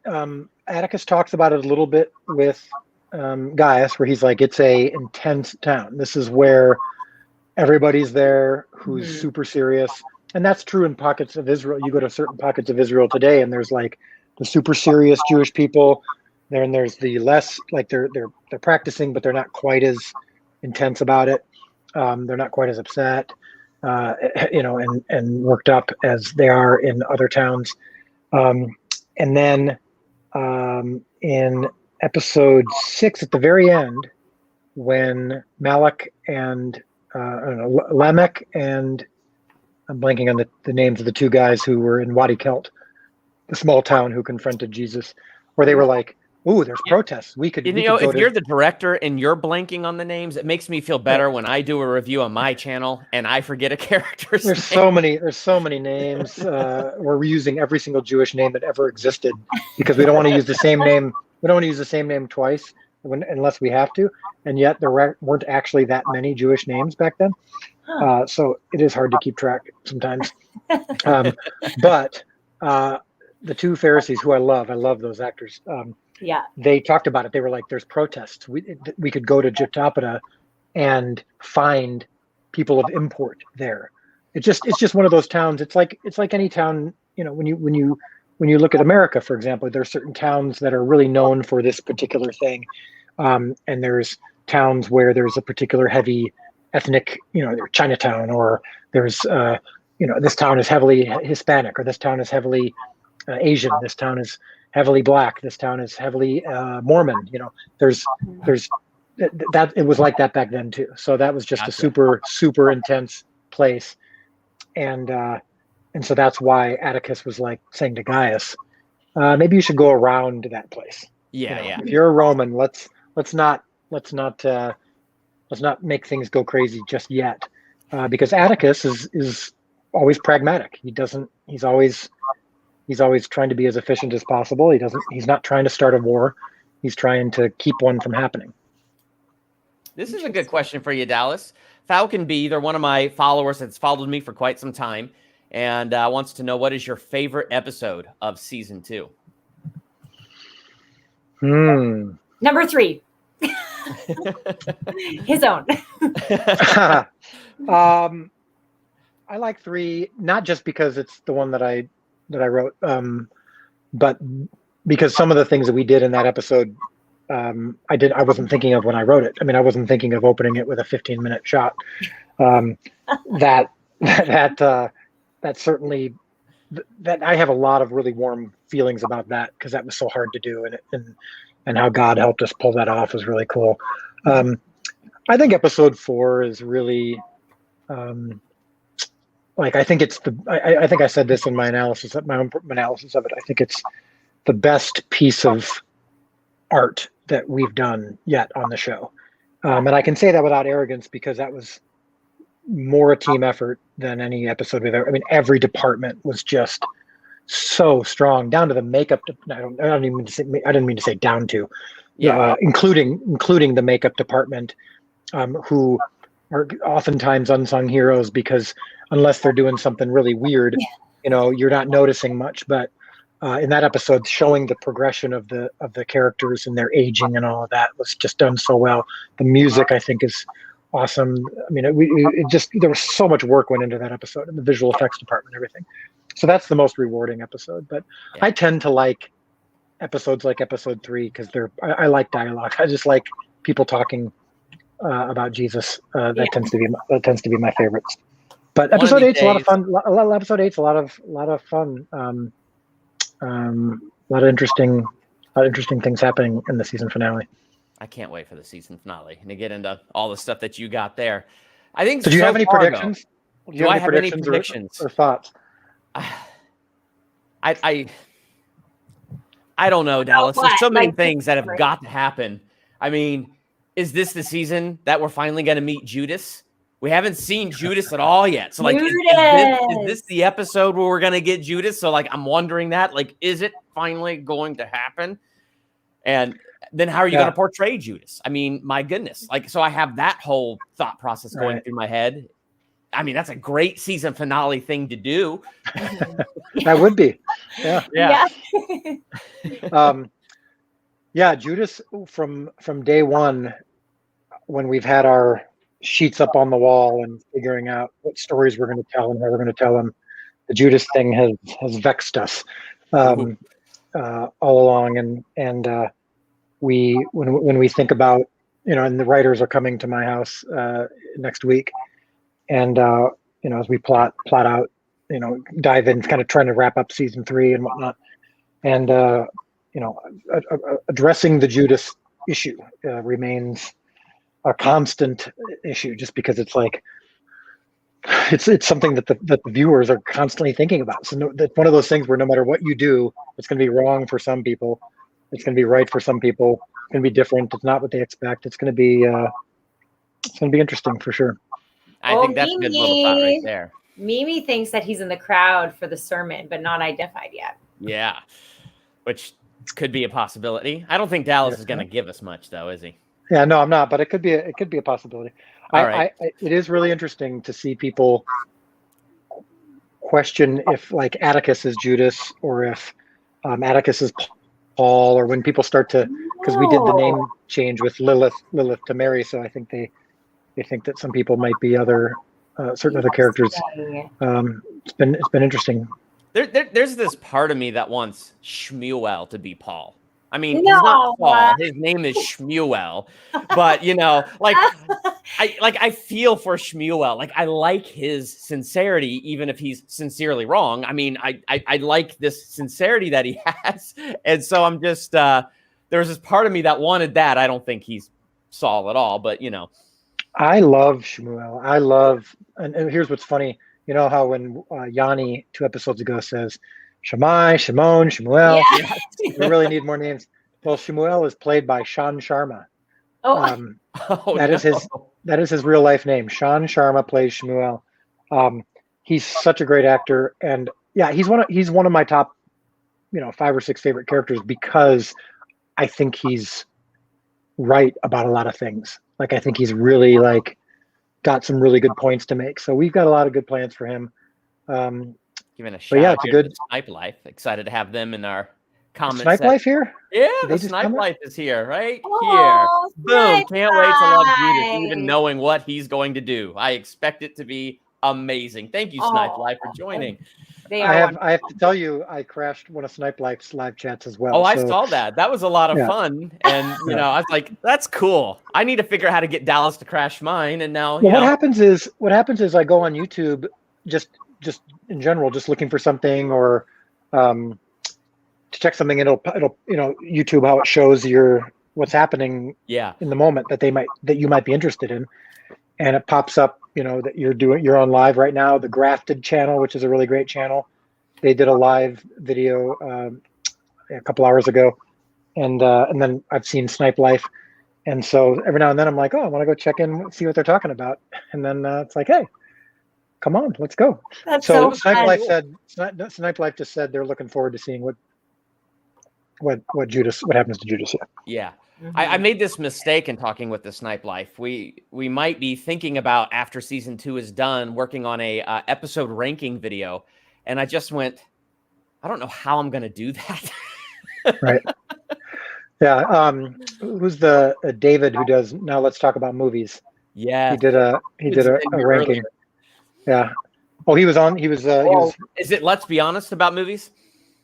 Atticus talks about it a little bit with Gaius, where he's like, it's a intense town. This is where everybody's there who's super serious. And that's true in pockets of Israel. You go to certain pockets of Israel today, and there's like the super serious Jewish people. Then there's the less, like they're practicing, but they're not quite as intense about it. They're not quite as upset, and worked up as they are in other towns. And then in episode 6, at the very end, when Malak and Lamech and I'm blanking on the names of the two guys who were in Wadi Kelt, the small town who confronted Jesus, where they were like, "Ooh, there's protests. We could." If you're the director and you're blanking on the names, it makes me feel better when I do a review on my channel and I forget a character's name. There's so many names. We're reusing every single Jewish name that ever existed because we don't want to use the same name. We don't want to use the same name twice unless we have to. And yet there weren't actually that many Jewish names back then. So it is hard to keep track sometimes. But the two Pharisees who I love those actors. They talked about it. They were like, there's protests. We could go to Jotapata and find people of import there. It's just one of those towns. It's like any town, when you look at America, for example, there are certain towns that are really known for this particular thing. And there's towns where there's a particular heavy ethnic, there's Chinatown, or there's, this town is heavily Hispanic, or this town is heavily Asian. This town is heavily Black. This town is heavily Mormon. There's that. It was like that back then too. So that was just a super, super intense place. And so that's why Atticus was like saying to Gaius, maybe you should go around that place. Yeah. If you're a Roman, let's not make things go crazy just yet, because Atticus is always pragmatic. He's always trying to be as efficient as possible. He's not trying to start a war. He's trying to keep one from happening. This is a good question for you, Dallas. Falcon B, they're one of my followers that's followed me for quite some time, and wants to know, what is your favorite episode of season 2? Number 3. His own. I like 3, not just because it's the one that I wrote, but because some of the things that we did in that episode, I wasn't thinking of when I wrote it. I mean, I wasn't thinking of opening it with a 15-minute shot. That certainly, that I have a lot of really warm feelings about that, because that was so hard to do, and how God helped us pull that off was really cool. I think episode 4 is really, I think it's I think I said this in my own analysis of it. I think it's the best piece of art that we've done yet on the show. And I can say that without arrogance, because that was more a team effort than any episode we've ever. I mean, every department was just so strong, down to the makeup. I didn't mean to say down to, including the makeup department, who are oftentimes unsung heroes, because unless they're doing something really weird, you're not noticing much. But in that episode, showing the progression of the characters and their aging and all of that was just done so well. The music, I think, is awesome. I mean, there was so much work went into that episode, and the visual effects department, everything. So that's the most rewarding episode. But I tend to like episodes like episode 3, because I like dialogue. I just like people talking about Jesus. That tends to be my favorites. But episode 8's a lot of fun. Episode 8's a lot of fun. A lot of interesting things happening in the season finale. I can't wait for the season finale and to get into all the stuff that you got there. I think. Did you have any predictions? Do I have any predictions or thoughts? I don't know, Dallas. There's so many things that have got to happen. I mean, is this the season that we're finally going to meet Judas we haven't seen Judas at all yet. So like, is this the episode where we're going to get Judas? So like, I'm wondering that, like, is it finally going to happen? And then how are you going to portray Judas? I mean, my goodness. Like, so I have that whole thought process going through my head. I mean, that's a great season finale thing to do. That would be. Yeah. Judas from day one, when we've had our sheets up on the wall and figuring out what stories we're going to tell and how we're going to tell them, the Judas thing has vexed us all along. And when we think about, and the writers are coming to my house next week, and as we plot out, dive in, kind of trying to wrap up season 3 and whatnot, and addressing the Judas issue remains a constant issue, just because it's like it's something that the viewers are constantly thinking about. So that's one of those things where no matter what you do, it's going to be wrong for some people, it's going to be right for some people, it's going to be different. It's not what they expect. It's going to be interesting for sure. I think that's a good little thought right there. Mimi thinks that he's in the crowd for the sermon, but not identified yet. Yeah, which could be a possibility. I don't think Dallas is going to give us much, though, is he? Yeah, no, I'm not. But it could be a possibility. It is really interesting to see people question if like Atticus is Judas or if Atticus is Paul, or when people start to, because we did the name change with Lilith to Mary, so I think they think that some people might be certain other characters. It's been interesting. There's this part of me that wants Shmuel to be Paul. I mean, he's not Paul. His name is Shmuel, but I feel for Shmuel. Like, I like his sincerity, even if he's sincerely wrong. I mean, I like this sincerity that he has, and so I'm just there was this part of me that wanted that. I don't think he's Saul at all, but I love Shmuel. And here's what's funny. You know how when Yanni 2 episodes ago says, Shammai, Shimon, Shmuel. Yeah. We really need more names. Well, Shmuel is played by Shan Sharma. That is his real life name. Shan Sharma plays Shmuel. He's such a great actor, and he's one of my top, 5 or 6 favorite characters, because I think he's right about a lot of things. Like, I think he's really got some really good points to make. So we've got a lot of good plans for him. Giving a shout out to Snipe Life. Excited to have them in our comments. Snipe Life here? Yeah, the Snipe Life is here, right here. Boom. Can't wait to love Judas, even knowing what he's going to do. I expect it to be amazing. Thank you, Snipe Life, for joining. I have to tell you, I crashed one of Snipe Life's live chats as well. Oh, I saw that. That was a lot of fun. And, I was like, that's cool. I need to figure out how to get Dallas to crash mine. And now, what happens is I go on YouTube, just in general, just looking for something, or to check something. It'll YouTube, how it shows what's happening in the moment that you might be interested in. And it pops up, that you're on live right now. The Grafted channel, which is a really great channel, they did a live video a couple hours ago, and then I've seen Snipe Life, and so every now and then I'm like, I want to go check in, see what they're talking about, and then it's like, hey, come on, let's go. That's so Snipe Life just said they're looking forward to seeing what happens to Judas here. Yeah. Mm-hmm. I made this mistake in talking with the Snipe Life. We might be thinking about, after season 2 is done, working on a episode ranking video, and I just went, I don't know how I'm going to do that. Right. Yeah. Who's the David who does Now Let's Talk About Movies? Yeah. He did a ranking. Earlier. Yeah. Oh, he was. Is it Let's Be Honest About Movies?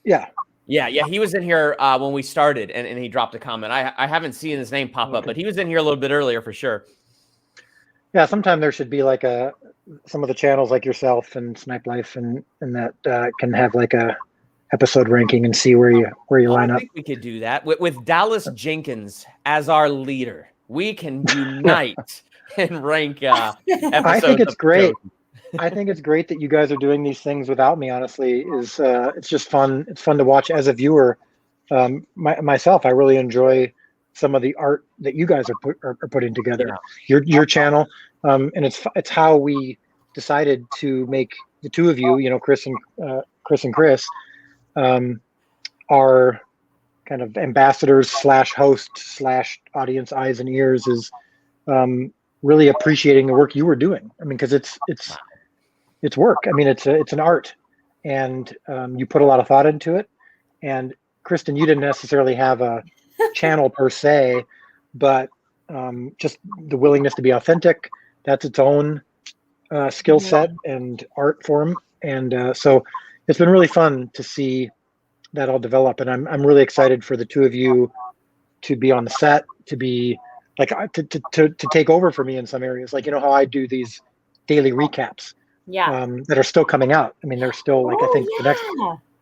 Yeah. Yeah, he was in here when we started, and he dropped a comment. I haven't seen his name pop up, but he was in here a little bit earlier for sure. Yeah, sometime there should be some of the channels like yourself and Snipe Life and that can have a episode ranking and see where you line up. I think we could do that with Dallas Jenkins as our leader. We can unite and rank episodes. I think it's great. I think it's great that you guys are doing these things without me. Honestly, it's just fun. It's fun to watch as a viewer. Myself, I really enjoy some of the art that you guys are putting together. Yeah. Your channel, And it's how we decided to make the two of you, Chris and Chris, are kind of ambassadors / host / audience eyes and ears, is really appreciating the work you were doing. I mean, because it's work. I mean, it's an art, and you put a lot of thought into it. And Kristen, you didn't necessarily have a channel per se, but just the willingness to be authentic, that's its own skill set and art form. And so it's been really fun to see that all develop. And I'm really excited for the two of you to be on the set, to be like to take over for me in some areas. Like, how I do these daily recaps that are still coming out. I mean, they're still I think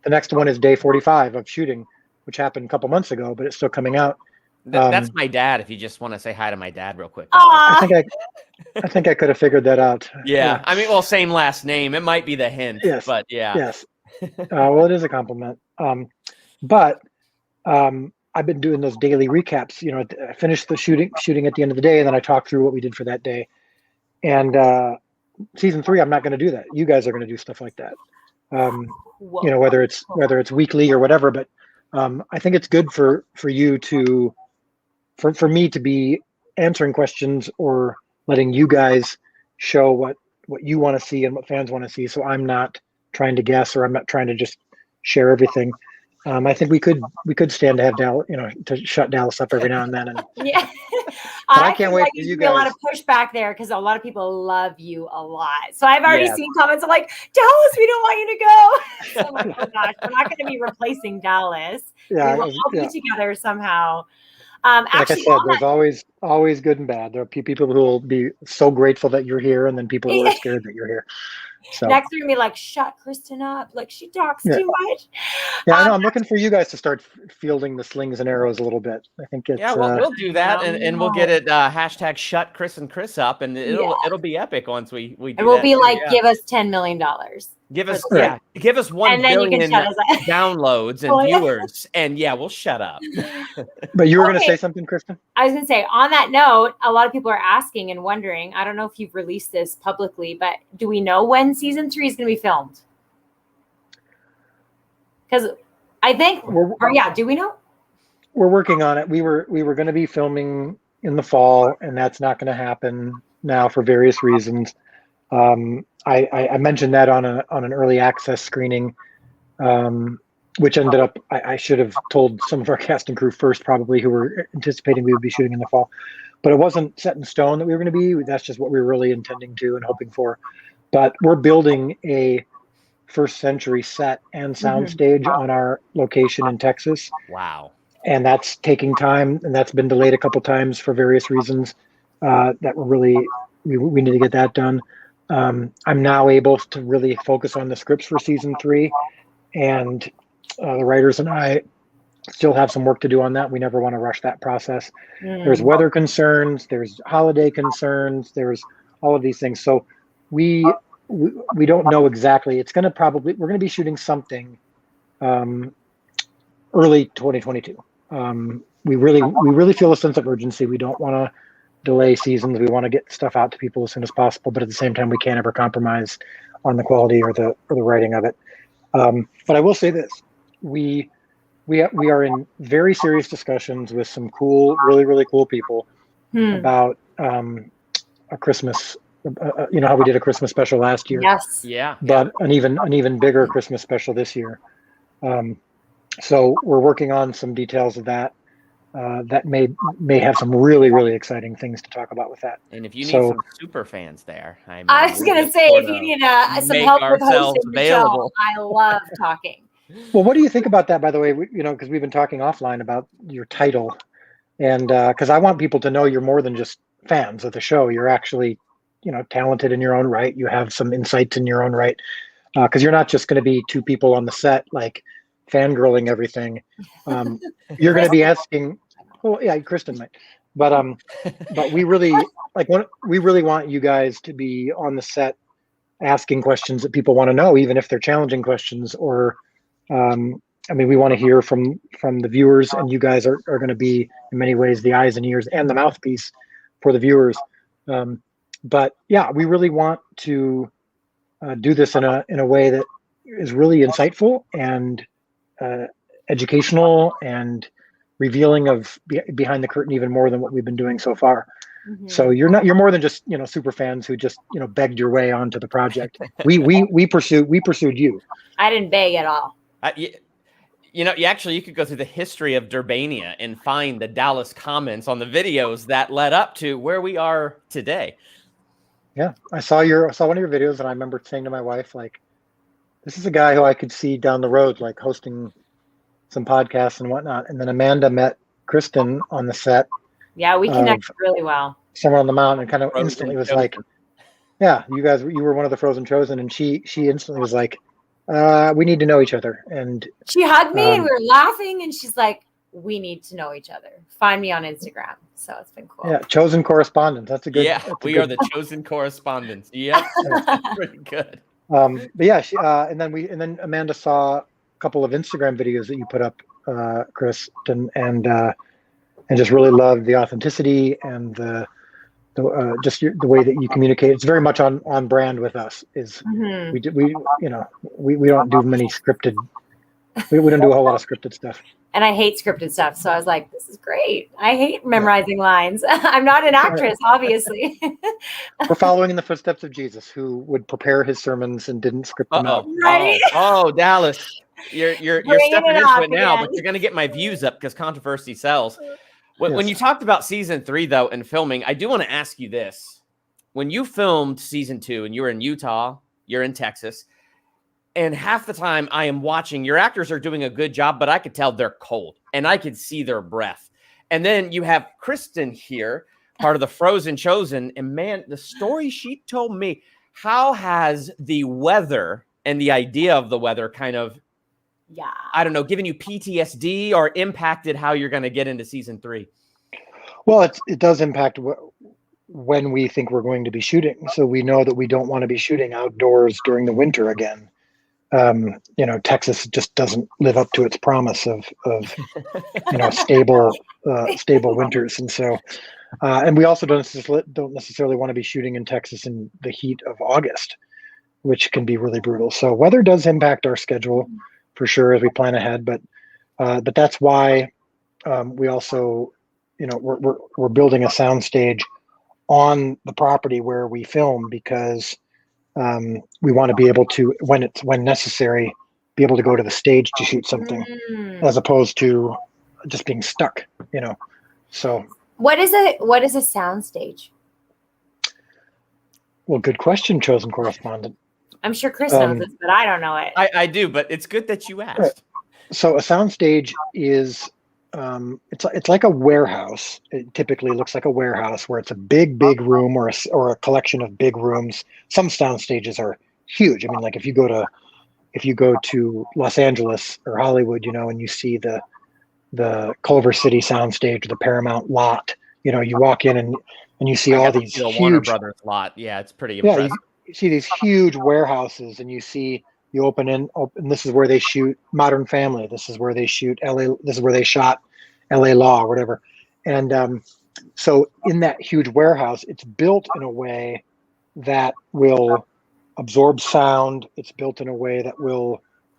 the next one is day 45 of shooting, which happened a couple months ago, but it's still coming out. That's my dad. If you just want to say hi to my dad real quick. I think I could have figured that out. Yeah. I mean, well, same last name. It might be the hint. Yes. But yeah. Yes. Well, it is a compliment. But I've been doing those daily recaps. I finished the shooting at the end of the day, and then I talk through what we did for that day. And season 3, I'm not going to do that. You guys are going to do stuff like that. Whether it's weekly or whatever. But I think it's good for you to. For me to be answering questions or letting you guys show what you want to see and what fans want to see. So I'm not trying to guess, or I'm not trying to just share everything. I think we could stand to have Dallas, to shut Dallas up every now and then. And yeah, I can't wait for you guys. A lot of pushback there because a lot of people love you a lot. So I've already seen comments of like, Dallas, we don't want you to go. So I'm like, oh gosh, we're not going to be replacing Dallas. Yeah, we will all be together somehow. Like actually, I said, there's always good and bad. There are people who will be so grateful that you're here, and then people who are scared that you're here. So next we're gonna be like, shut Kristen up, like she talks too much. Yeah, I know. I'm looking for you guys to start fielding the slings and arrows a little bit. I think it's we'll do that, and we'll get it hashtag shut Chris and Chris up, and it'll be epic once we do and we'll that be too, like, give us $10 million. Give us 1 billion downloads and viewers, and we'll shut up. But you were going to say something, Kristen? I was going to say, on that note, a lot of people are asking and wondering. I don't know if you've released this publicly, but do we know when season 3 is going to be filmed? Because I think, do we know? We're working on it. We were going to be filming in the fall, and that's not going to happen now for various reasons. I mentioned that on an early access screening, which ended up, I should have told some of our cast and crew first, probably, who were anticipating we would be shooting in the fall. But it wasn't set in stone that we were going to be. That's just what we were really intending to and hoping for. But we're building a first century set and soundstage on our location in Texas. Wow. And that's taking time, and that's been delayed a couple times for various reasons that we're really, we need to get that done. I'm now able to really focus on the scripts for season 3, and the writers and I still have some work to do on that. We never want to rush that process. There's weather concerns, there's holiday concerns, there's all of these things. So we don't know exactly. It's going to we're going to be shooting something early 2022. We really feel a sense of urgency. We don't want to delay seasons. We want to get stuff out to people as soon as possible, but at the same time, we can't ever compromise on the quality or the writing of it. But I will say this: we are in very serious discussions with some cool, really, really cool people about a Christmas. How we did a Christmas special last year. Yes. Yeah. But an even bigger Christmas special this year. So we're working on some details of that. That may have some really, really exciting things to talk about with that. And if you need some super fans there, I was going to say, if you need some help with hosting the show, I love talking. Well, what do you think about that, by the way? Because we've been talking offline about your title, and because I want people to know you're more than just fans of the show. You're actually, talented in your own right. You have some insights in your own right, because you're not just going to be two people on the set, like fangirling everything. You're going to be asking, well, yeah, Kristen might, but we really want you guys to be on the set asking questions that people want to know, even if they're challenging questions, or we want to hear from the viewers, and you guys are going to be in many ways the eyes and ears and the mouthpiece for the viewers. But yeah, we really want to do this in a way that is really insightful and educational and revealing of behind the curtain even more than what we've been doing so far. So you're more than just super fans who just begged your way onto the project. We pursued you. I didn't beg at all. You could go through the history of Durbania and find the Dallas comments on the videos that led up to where we are today. Yeah, I saw one of your videos, and I remember saying to my wife, like, this is a guy who I could see down the road, like hosting some podcasts and whatnot. And then Amanda met Kristen on the set. Yeah, we connected really well. Somewhere on the mountain, and kind of instantly was like, yeah, you were one of the Frozen Chosen. And she instantly was like, we need to know each other. And she hugged me and we were laughing, and she's like, we need to know each other. Find me on Instagram. So it's been cool. Yeah, chosen correspondents. That's a good. Yeah, we are the chosen correspondents. Yep, pretty good. But yeah, and then Amanda saw a couple of Instagram videos that you put up, Kristen, and just really loved the authenticity and just the way that you communicate. It's very much on brand with us. We don't do many scripted. We don't do a whole lot of scripted stuff. And I hate scripted stuff. So I was like, this is great. I hate memorizing lines. I'm not an actress, obviously. We're following in the footsteps of Jesus, who would prepare his sermons and didn't script them out. Right? Oh, Dallas. You're stepping into it now, but you're going to get my views up because controversy sells. When you talked about season 3, though, and filming, I do want to ask you this. When you filmed season 2 and you were in Utah, you're in Texas, and half the time I am watching, your actors are doing a good job, but I could tell they're cold and I could see their breath. And then you have Kristen here, part of the Frozen Chosen. And man, the story she told me, how has the weather and the idea of the weather kind of, I don't know, given you PTSD or impacted how you're going to get into season 3? Well, it does impact when we think we're going to be shooting. So we know that we don't want to be shooting outdoors during the winter again. Texas just doesn't live up to its promise of stable winters. And so, and we also don't necessarily want to be shooting in Texas in the heat of August, which can be really brutal. So weather does impact our schedule for sure as we plan ahead, but that's why we also, we're building a soundstage on the property where we film, because we want to be able to, when necessary, be able to go to the stage to shoot something, as opposed to just being stuck, So what is a sound stage? Well, good question, chosen correspondent. I'm sure Chris knows this, but I don't know it. I do, but it's good that you asked. Right. So a sound stage is it's like a warehouse. It typically looks like a warehouse where it's a big room or a collection of big rooms. Some sound stages are huge. I mean, like if you go to Los Angeles or Hollywood, and you see the Culver City sound stage or the Paramount lot, you walk in and you see all these huge Warner Brothers lot. Yeah, it's pretty impressive. You see these huge warehouses, and you open and this is where they shoot Modern Family. This is where they shoot LA. This is where they shot LA Law or whatever. And so in that huge warehouse, it's built in a way that will absorb sound. It's built in a way that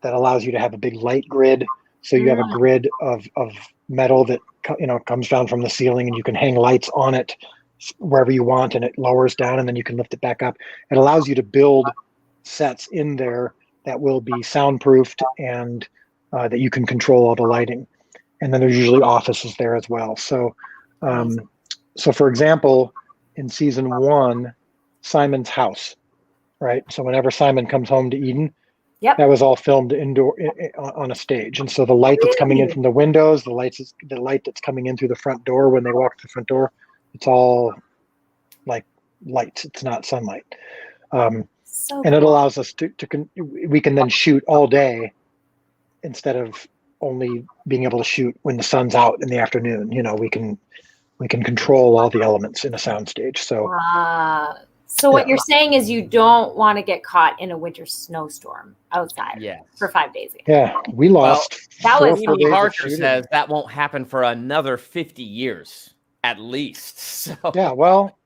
allows you to have a big light grid. So you have a grid of metal that comes down from the ceiling, and you can hang lights on it wherever you want, and it lowers down, and then you can lift it back up. It allows you to build sets in there that will be soundproofed and that you can control all the lighting. And then there's usually offices there as well. So, so for example, in season 1, Simon's house, right? So whenever Simon comes home to Eden, that was all filmed indoor on a stage. And so the light that's coming in from the windows, the light that's coming in through the front door when they walk through the front door, it's all like lights. It's not sunlight. And it allows us we can then shoot all day instead of only being able to shoot when the sun's out in the afternoon. We can control all the elements in a soundstage. So what you're saying is you don't want to get caught in a winter snowstorm outside for 5 days. Yeah, we lost. Well, that was Parker says that won't happen for another 50 years at least. So yeah, well,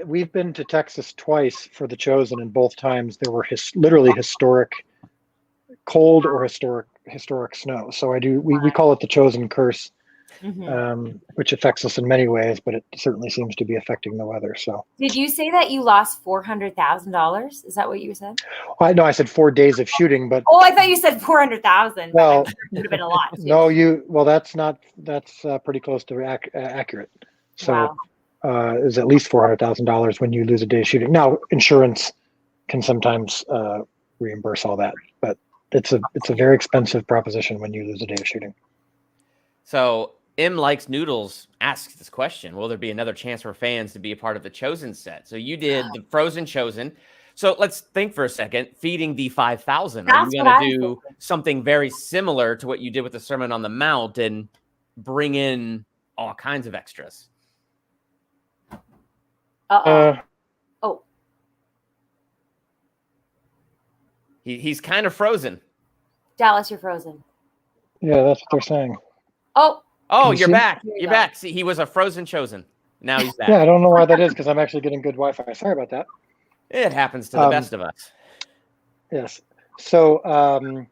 we've been to Texas twice for The Chosen, and both times there were literally historic cold or historic snow. So we call it the Chosen curse, which affects us in many ways, but it certainly seems to be affecting the weather. So did you say that you lost $400,000? Is that what you said? No, I said 4 days of shooting, but I thought you said 400,000. Well, it would have been a lot. Too. No, that's pretty close to accurate. So is at least $400,000 when you lose a day of shooting. Now, insurance can sometimes reimburse all that, but it's a very expensive proposition when you lose a day of shooting. So M Likes Noodles asks this question: will there be another chance for fans to be a part of the Chosen set? So you did the Frozen Chosen. So let's think for a second. Feeding the 5,000. Are you going to do something very similar to what you did with the Sermon on the Mount and bring in all kinds of extras? He's kind of frozen. Dallas, you're frozen. Yeah, that's what they're saying. You're back. You're back. See, he was a Frozen Chosen. Now he's back. Yeah, I don't know why that is, because I'm actually getting good Wi-Fi. Sorry about that. It happens to the best of us. Yes. So,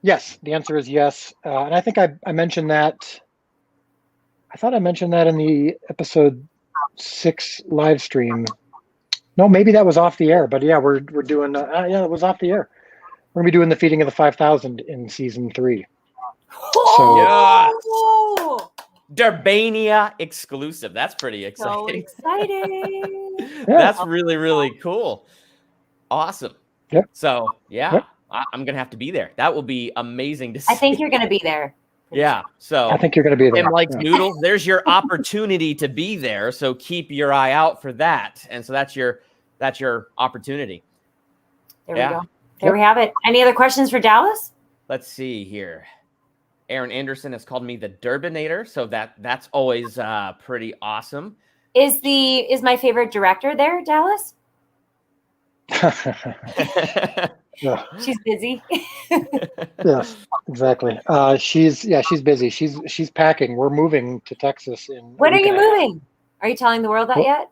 yes, the answer is yes. And I think I mentioned that. I thought I mentioned that in the episode 6 live stream. No, maybe that was off the air. But yeah, we're doing. It was off the air. We're gonna be doing the feeding of the 5,000 in season 3. So, yes. Durbania exclusive. That's pretty exciting. So exciting. That's really, really cool. Awesome. Yep. So, yeah, Yep. I'm going to have to be there. That will be amazing to see. I think you're going to be there. Yeah. So I think you're going to be there. M Likes Noodles. There's your opportunity to be there. So keep your eye out for that. And so that's your opportunity. There we go. There we have it. Any other questions for Dallas? Let's see here. Aaron Anderson has called me the Durbinator, so that's always pretty awesome. Is my favorite director there, Dallas? Yeah. She's busy. Yes, exactly. She's busy. She's packing. We're moving to Texas in. When are you moving? Are you telling the world that yet?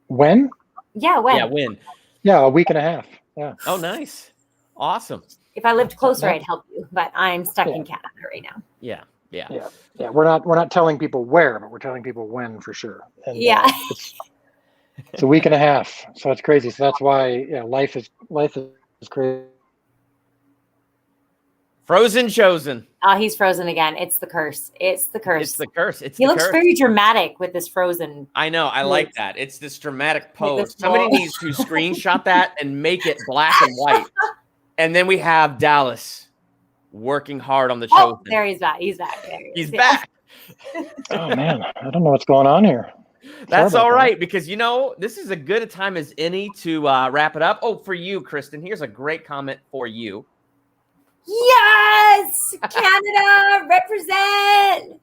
When? Yeah, when? Yeah, when? Yeah, a week and a half. Yeah. Oh, nice. Awesome. If I lived closer, I'd help you, but I'm stuck in Canada right now. Yeah. We're not telling people where, but we're telling people when for sure. And, it's a week and a half, so it's crazy. So that's why life is crazy. Frozen Chosen. Oh, he's frozen again. It's the curse. It's the curse. He looks very dramatic with this frozen. I know. I like that. It's this dramatic pose. Somebody needs to screenshot that and make it black and white. And then we have Dallas working hard on the Chosen. Oh, there he's back. He's back. He's back. Oh man, I don't know what's going on here. That's all right, because this is as good a time as any to wrap it up. Oh, for you, Kristen, here's a great comment for you. Yes, Canada, represent.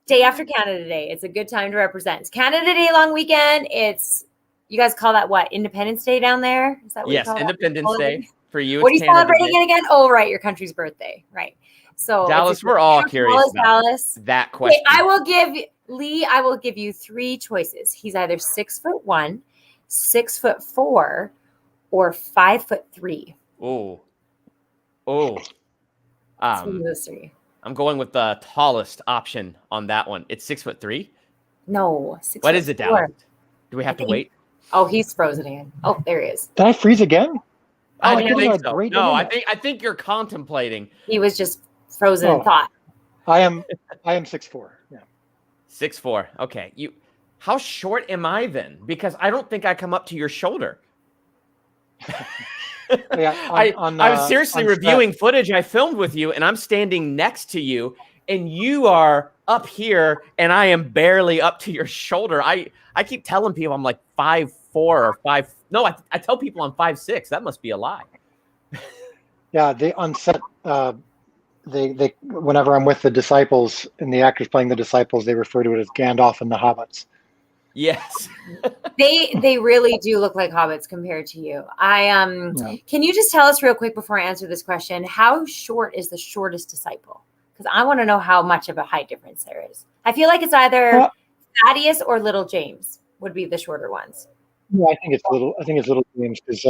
Day after Canada Day. It's a good time to represent. It's Canada Day long weekend. You guys call that what? Independence Day down there? Is that what you call Independence Day. For you, what are you celebrating it again? Oh, right, your country's birthday, right? So Dallas, we're all curious about that question. I will give you 3 choices. He's either 6'1", 6'4", or 5'3". Those 3. I'm going with the tallest option on that one. It's 6'3". No, 6'4". What is it, Dallas? Do we have to wait? Oh, he's frozen again. Oh, there he is. Did I freeze again? I don't think so. No, I think you're contemplating. He was just frozen in thought. I am 6'4". Yeah. 6'4". Okay. How short am I then? Because I don't think I come up to your shoulder. I'm seriously reviewing footage I filmed with you, and I'm standing next to you, and you are up here, and I am barely up to your shoulder. I keep telling people I'm like 5'4" or 5. No, I tell people I'm 5'6". That must be a lie. Yeah, they on set. They whenever I'm with the disciples and the actors playing the disciples, they refer to it as Gandalf and the Hobbits. Yes. They really do look like hobbits compared to you. Can you just tell us real quick before I answer this question, how short is the shortest disciple? Because I want to know how much of a height difference there is. I feel like it's either Thaddeus or Little James. would be the shorter ones? Yeah, I think it's little James because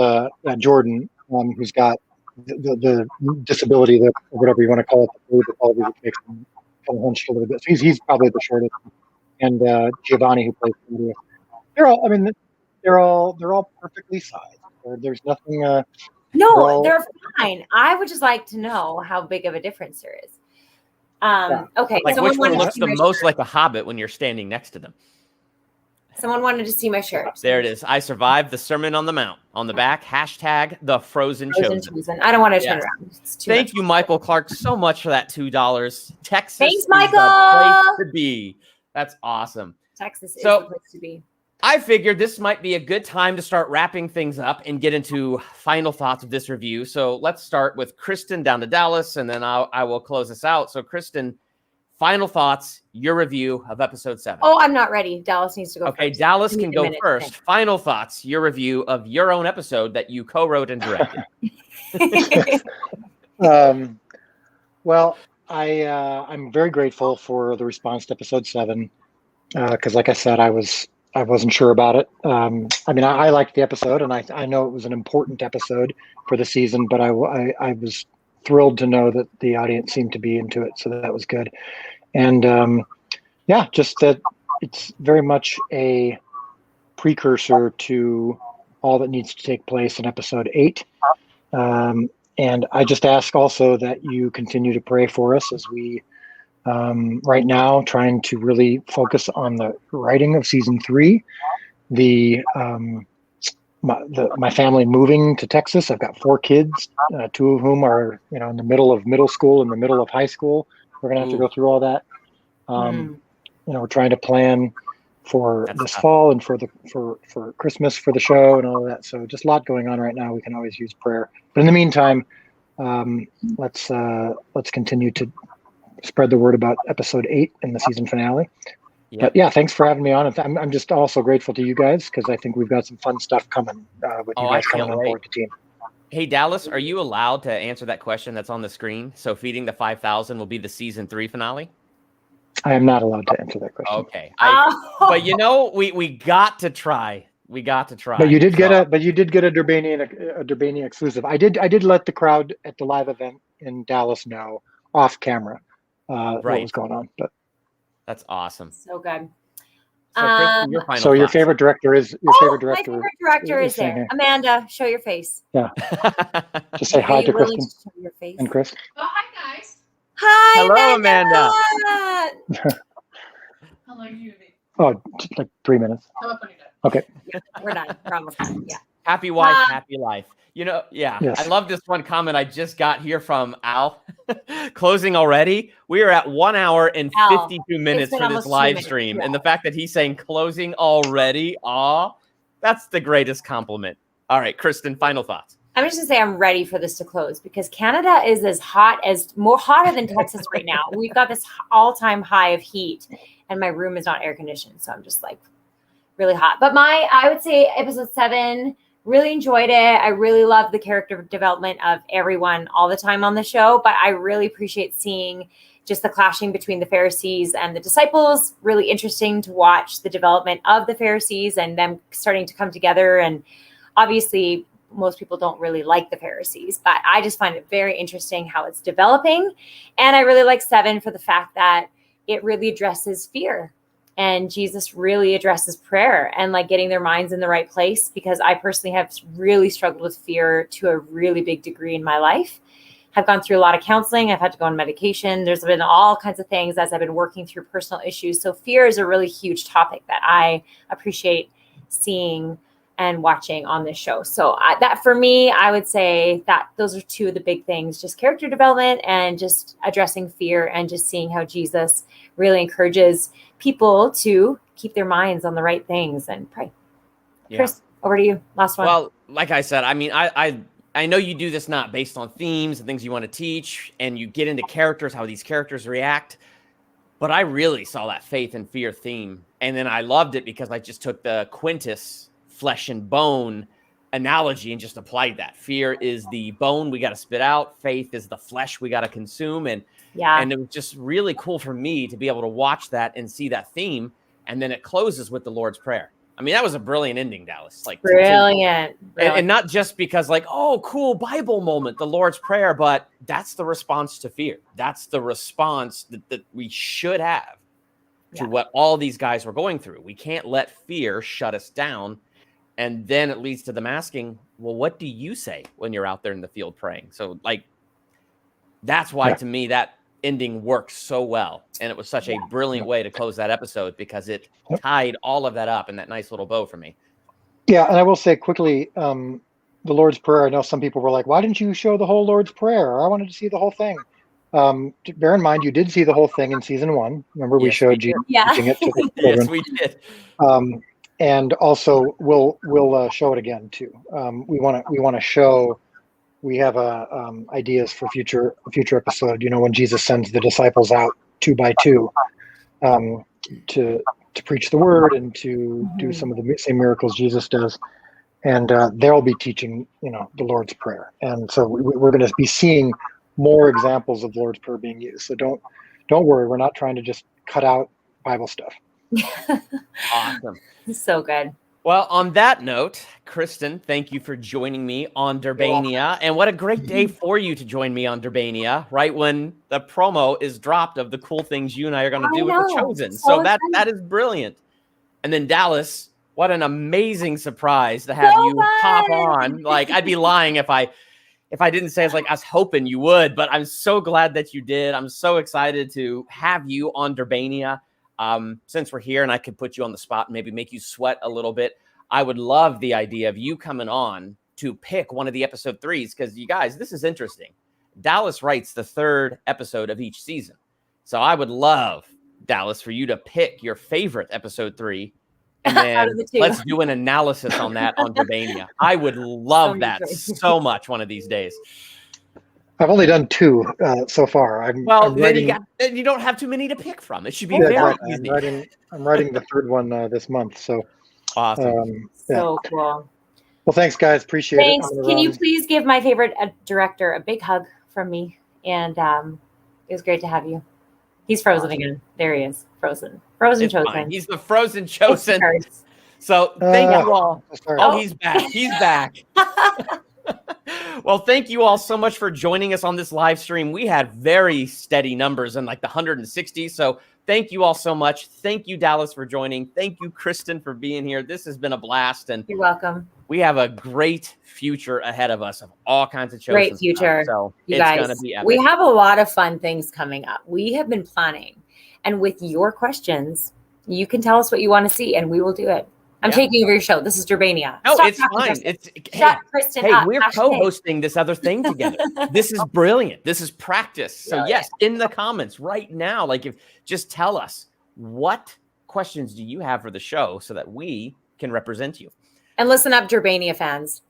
Jordan, who's got the disability, that or whatever you want to call it, the palsy, which makes him kind of hunched a little bit. So he's probably the shortest. And Giovanni, who plays Claudia, they're all perfectly sized. There's nothing. No, they're fine. I would just like to know how big of a difference there is. Okay, like which one looks the most like a hobbit when you're standing next to them? Someone wanted to see my shirt. There it is. I survived the Sermon on the Mount. On the back, hashtag the Frozen Chosen. I don't want to turn around. Thank you, Michael Clark, so much for that $2. Texas Thanks, Michael. is the place to be. That's awesome. Texas is the place to be. I figured this might be a good time to start wrapping things up and get into final thoughts of this review. So let's start with Kristen down to Dallas, and then I will close this out. So Kristen, final thoughts, your review of episode 7. Oh, I'm not ready. Dallas needs to go Okay, first. Dallas can go first. Okay. Final thoughts, your review of your own episode that you co-wrote and directed. Well, I'm very grateful for the response to episode 7 because, like I said, I wasn't sure about it. I liked the episode, and I know it was an important episode for the season, but I was thrilled to know that the audience seemed to be into it, so that was good. And just that it's very much a precursor to all that needs to take place in episode 8. And I just ask also that you continue to pray for us as we right now trying to really focus on the writing of season 3, my family moving to Texas. I've got 4 kids, 2 of whom are in the middle of middle school and the middle of high school. We're gonna have to go through all that. We're trying to plan for this fall and for Christmas for the show and all of that. So just a lot going on right now. We can always use prayer, but in the meantime, let's continue to spread the word about episode 8 in the season finale. Yep. But yeah, thanks for having me on. I'm just also grateful to you guys because I think we've got some fun stuff coming with you guys coming on board the team. Hey, Dallas, are you allowed to answer that question that's on the screen? So feeding the 5,000 will be the season 3 finale? I am not allowed to answer that question. Okay. But we got to try. We got to try. But you did get a Durbania exclusive. I did let the crowd at the live event in Dallas know off camera what was going on. But that's awesome. So good. So, Kristen, your final your thoughts. favorite director is my favorite director is there. Here. Amanda, show your face. Yeah. Just say hi to Kristen show your face? and Chris. Oh, hi guys. Hi. Hello, Amanda. How long are you gonna be? Oh, just like 3 minutes. Come up when you're done. Okay. We're done. We're almost done. Yeah. Happy wife, happy life. Yes. I love this one comment I just got here from Al. Closing already. We are at 1 hour and 52 minutes for this live stream. Yeah. And the fact that he's saying closing already, that's the greatest compliment. All right, Kristen, final thoughts. I'm just gonna say I'm ready for this to close because Canada is more hotter than Texas right now. We've got this all-time high of heat, and my room is not air conditioned, so I'm just like really hot. But I would say episode 7, really enjoyed it. I really love the character development of everyone all the time on the show, but I really appreciate seeing just the clashing between the Pharisees and the disciples. Really interesting to watch the development of the Pharisees and them starting to come together. And obviously, most people don't really like the Pharisees, but I just find it very interesting how it's developing. And I really like 7 for the fact that it really addresses fear. And Jesus really addresses prayer and like getting their minds in the right place, because I personally have really struggled with fear to a really big degree in my life. I've gone through a lot of counseling. I've had to go on medication. There's been all kinds of things as I've been working through personal issues. So fear is a really huge topic that I appreciate seeing and watching on this show. So that for me, I would say that those are 2 of the big things, just character development and just addressing fear and just seeing how Jesus really encourages people to keep their minds on the right things and pray. Yeah. Chris, over to you. Last one. Well, like I said, I mean, I know you do this not based on themes and things you want to teach, and you get into characters, how these characters react. But I really saw that faith and fear theme. And then I loved it because I just took the Quintus flesh and bone analogy and just applied that. Fear is the bone we got to spit out. Faith is the flesh we got to consume. And it was just really cool for me to be able to watch that and see that theme. And then it closes with the Lord's Prayer. I mean, that was a brilliant ending, Dallas. Like Brilliant. And not just because like, oh, cool Bible moment, the Lord's Prayer, but that's the response to fear. That's the response that we should have to what all these guys were going through. We can't let fear shut us down. And then it leads to them asking, well, what do you say when you're out there in the field praying? So like, that's why to me, that ending works so well. And it was such a brilliant way to close that episode because it tied all of that up in that nice little bow for me. Yeah. And I will say quickly, the Lord's Prayer, I know some people were like, why didn't you show the whole Lord's Prayer? I wanted to see the whole thing. Bear in mind, you did see the whole thing in season 1. Remember, we showed you teaching it to the children. Yes, we did. And also, we'll show it again too. We want to show. We have ideas for future episode. You know, when Jesus sends the disciples out 2 by 2 to preach the word and to do some of the same miracles Jesus does, and they'll be teaching, you know, the Lord's Prayer. And so we're going to be seeing more examples of Lord's Prayer being used. So don't worry. We're not trying to just cut out Bible stuff. Awesome. So good. Well, on that note, Kristen, thank you for joining me on Durbania. And what a great day for you to join me on Durbania, right when the promo is dropped of the cool things you and I are going to do with The Chosen. So that is brilliant. And then Dallas, what an amazing surprise to have you hop on. Like, I'd be lying if I didn't say it's like I was hoping you would, but I'm so glad that you did. I'm so excited to have you on Durbania. Since we're here and I could put you on the spot and maybe make you sweat a little bit, I would love the idea of you coming on to pick one of the episode 3s, because you guys, this is interesting. Dallas writes the 3rd episode of each season. So I would love, Dallas, for you to pick your favorite episode 3 and then let's do an analysis on that on Durbania. I would love that so much one of these days. I've only done 2 so far. Then you don't have too many to pick from. It should be very easy. I'm writing the 3rd one this month. So awesome. So cool. Well, thanks, guys. Appreciate it. Thanks. Can you please give my favorite director a big hug from me? And it was great to have you. He's frozen again. There he is. Frozen Chosen. Fine. He's the Frozen Chosen. So thank you all. Oh, he's back. He's back. Well, thank you all so much for joining us on this live stream. We had very steady numbers in like the 160s. So thank you all so much. Thank you, Dallas, for joining. Thank you, Kristen, for being here. This has been a blast. And you're welcome. We have a great future ahead of us of all kinds of shows. Great future. So you it's guys, going to be epic. We have a lot of fun things coming up. We have been planning. And with your questions, you can tell us what you want to see and we will do it. I'm taking over your show. This is Durbania. No, it's fine. Shut Kristen up. We're co-hosting this other thing together. This is brilliant. This is practice. So yes, in the comments right now, like just tell us, what questions do you have for the show so that we can represent you? And listen up, Durbania fans.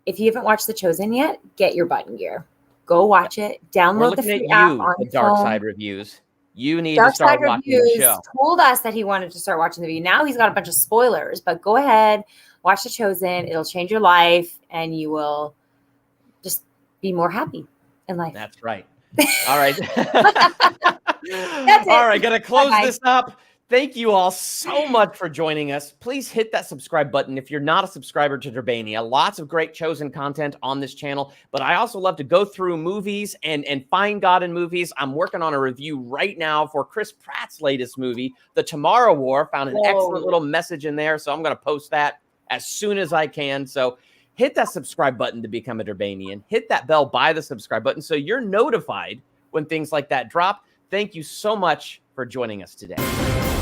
If you haven't watched The Chosen yet, get your button gear. Go watch it. Download the free app on the Dark Side reviews. You need to start watching the show. Told us that he wanted to start watching the video. Now he's got a bunch of spoilers, but go ahead, watch The Chosen. It'll change your life and you will just be more happy in life. That's right. All right. That's it. All right. Going to close this up. Thank you all so much for joining us. Please hit that subscribe button if you're not a subscriber to Durbania. Lots of great Chosen content on this channel, but I also love to go through movies and find God in movies. I'm working on a review right now for Chris Pratt's latest movie, The Tomorrow War. Found an excellent little message in there, so I'm going to post that as soon as I can. So hit that subscribe button to become a Durbanian. Hit that bell by the subscribe button so you're notified when things like that drop. Thank you so much for joining us today.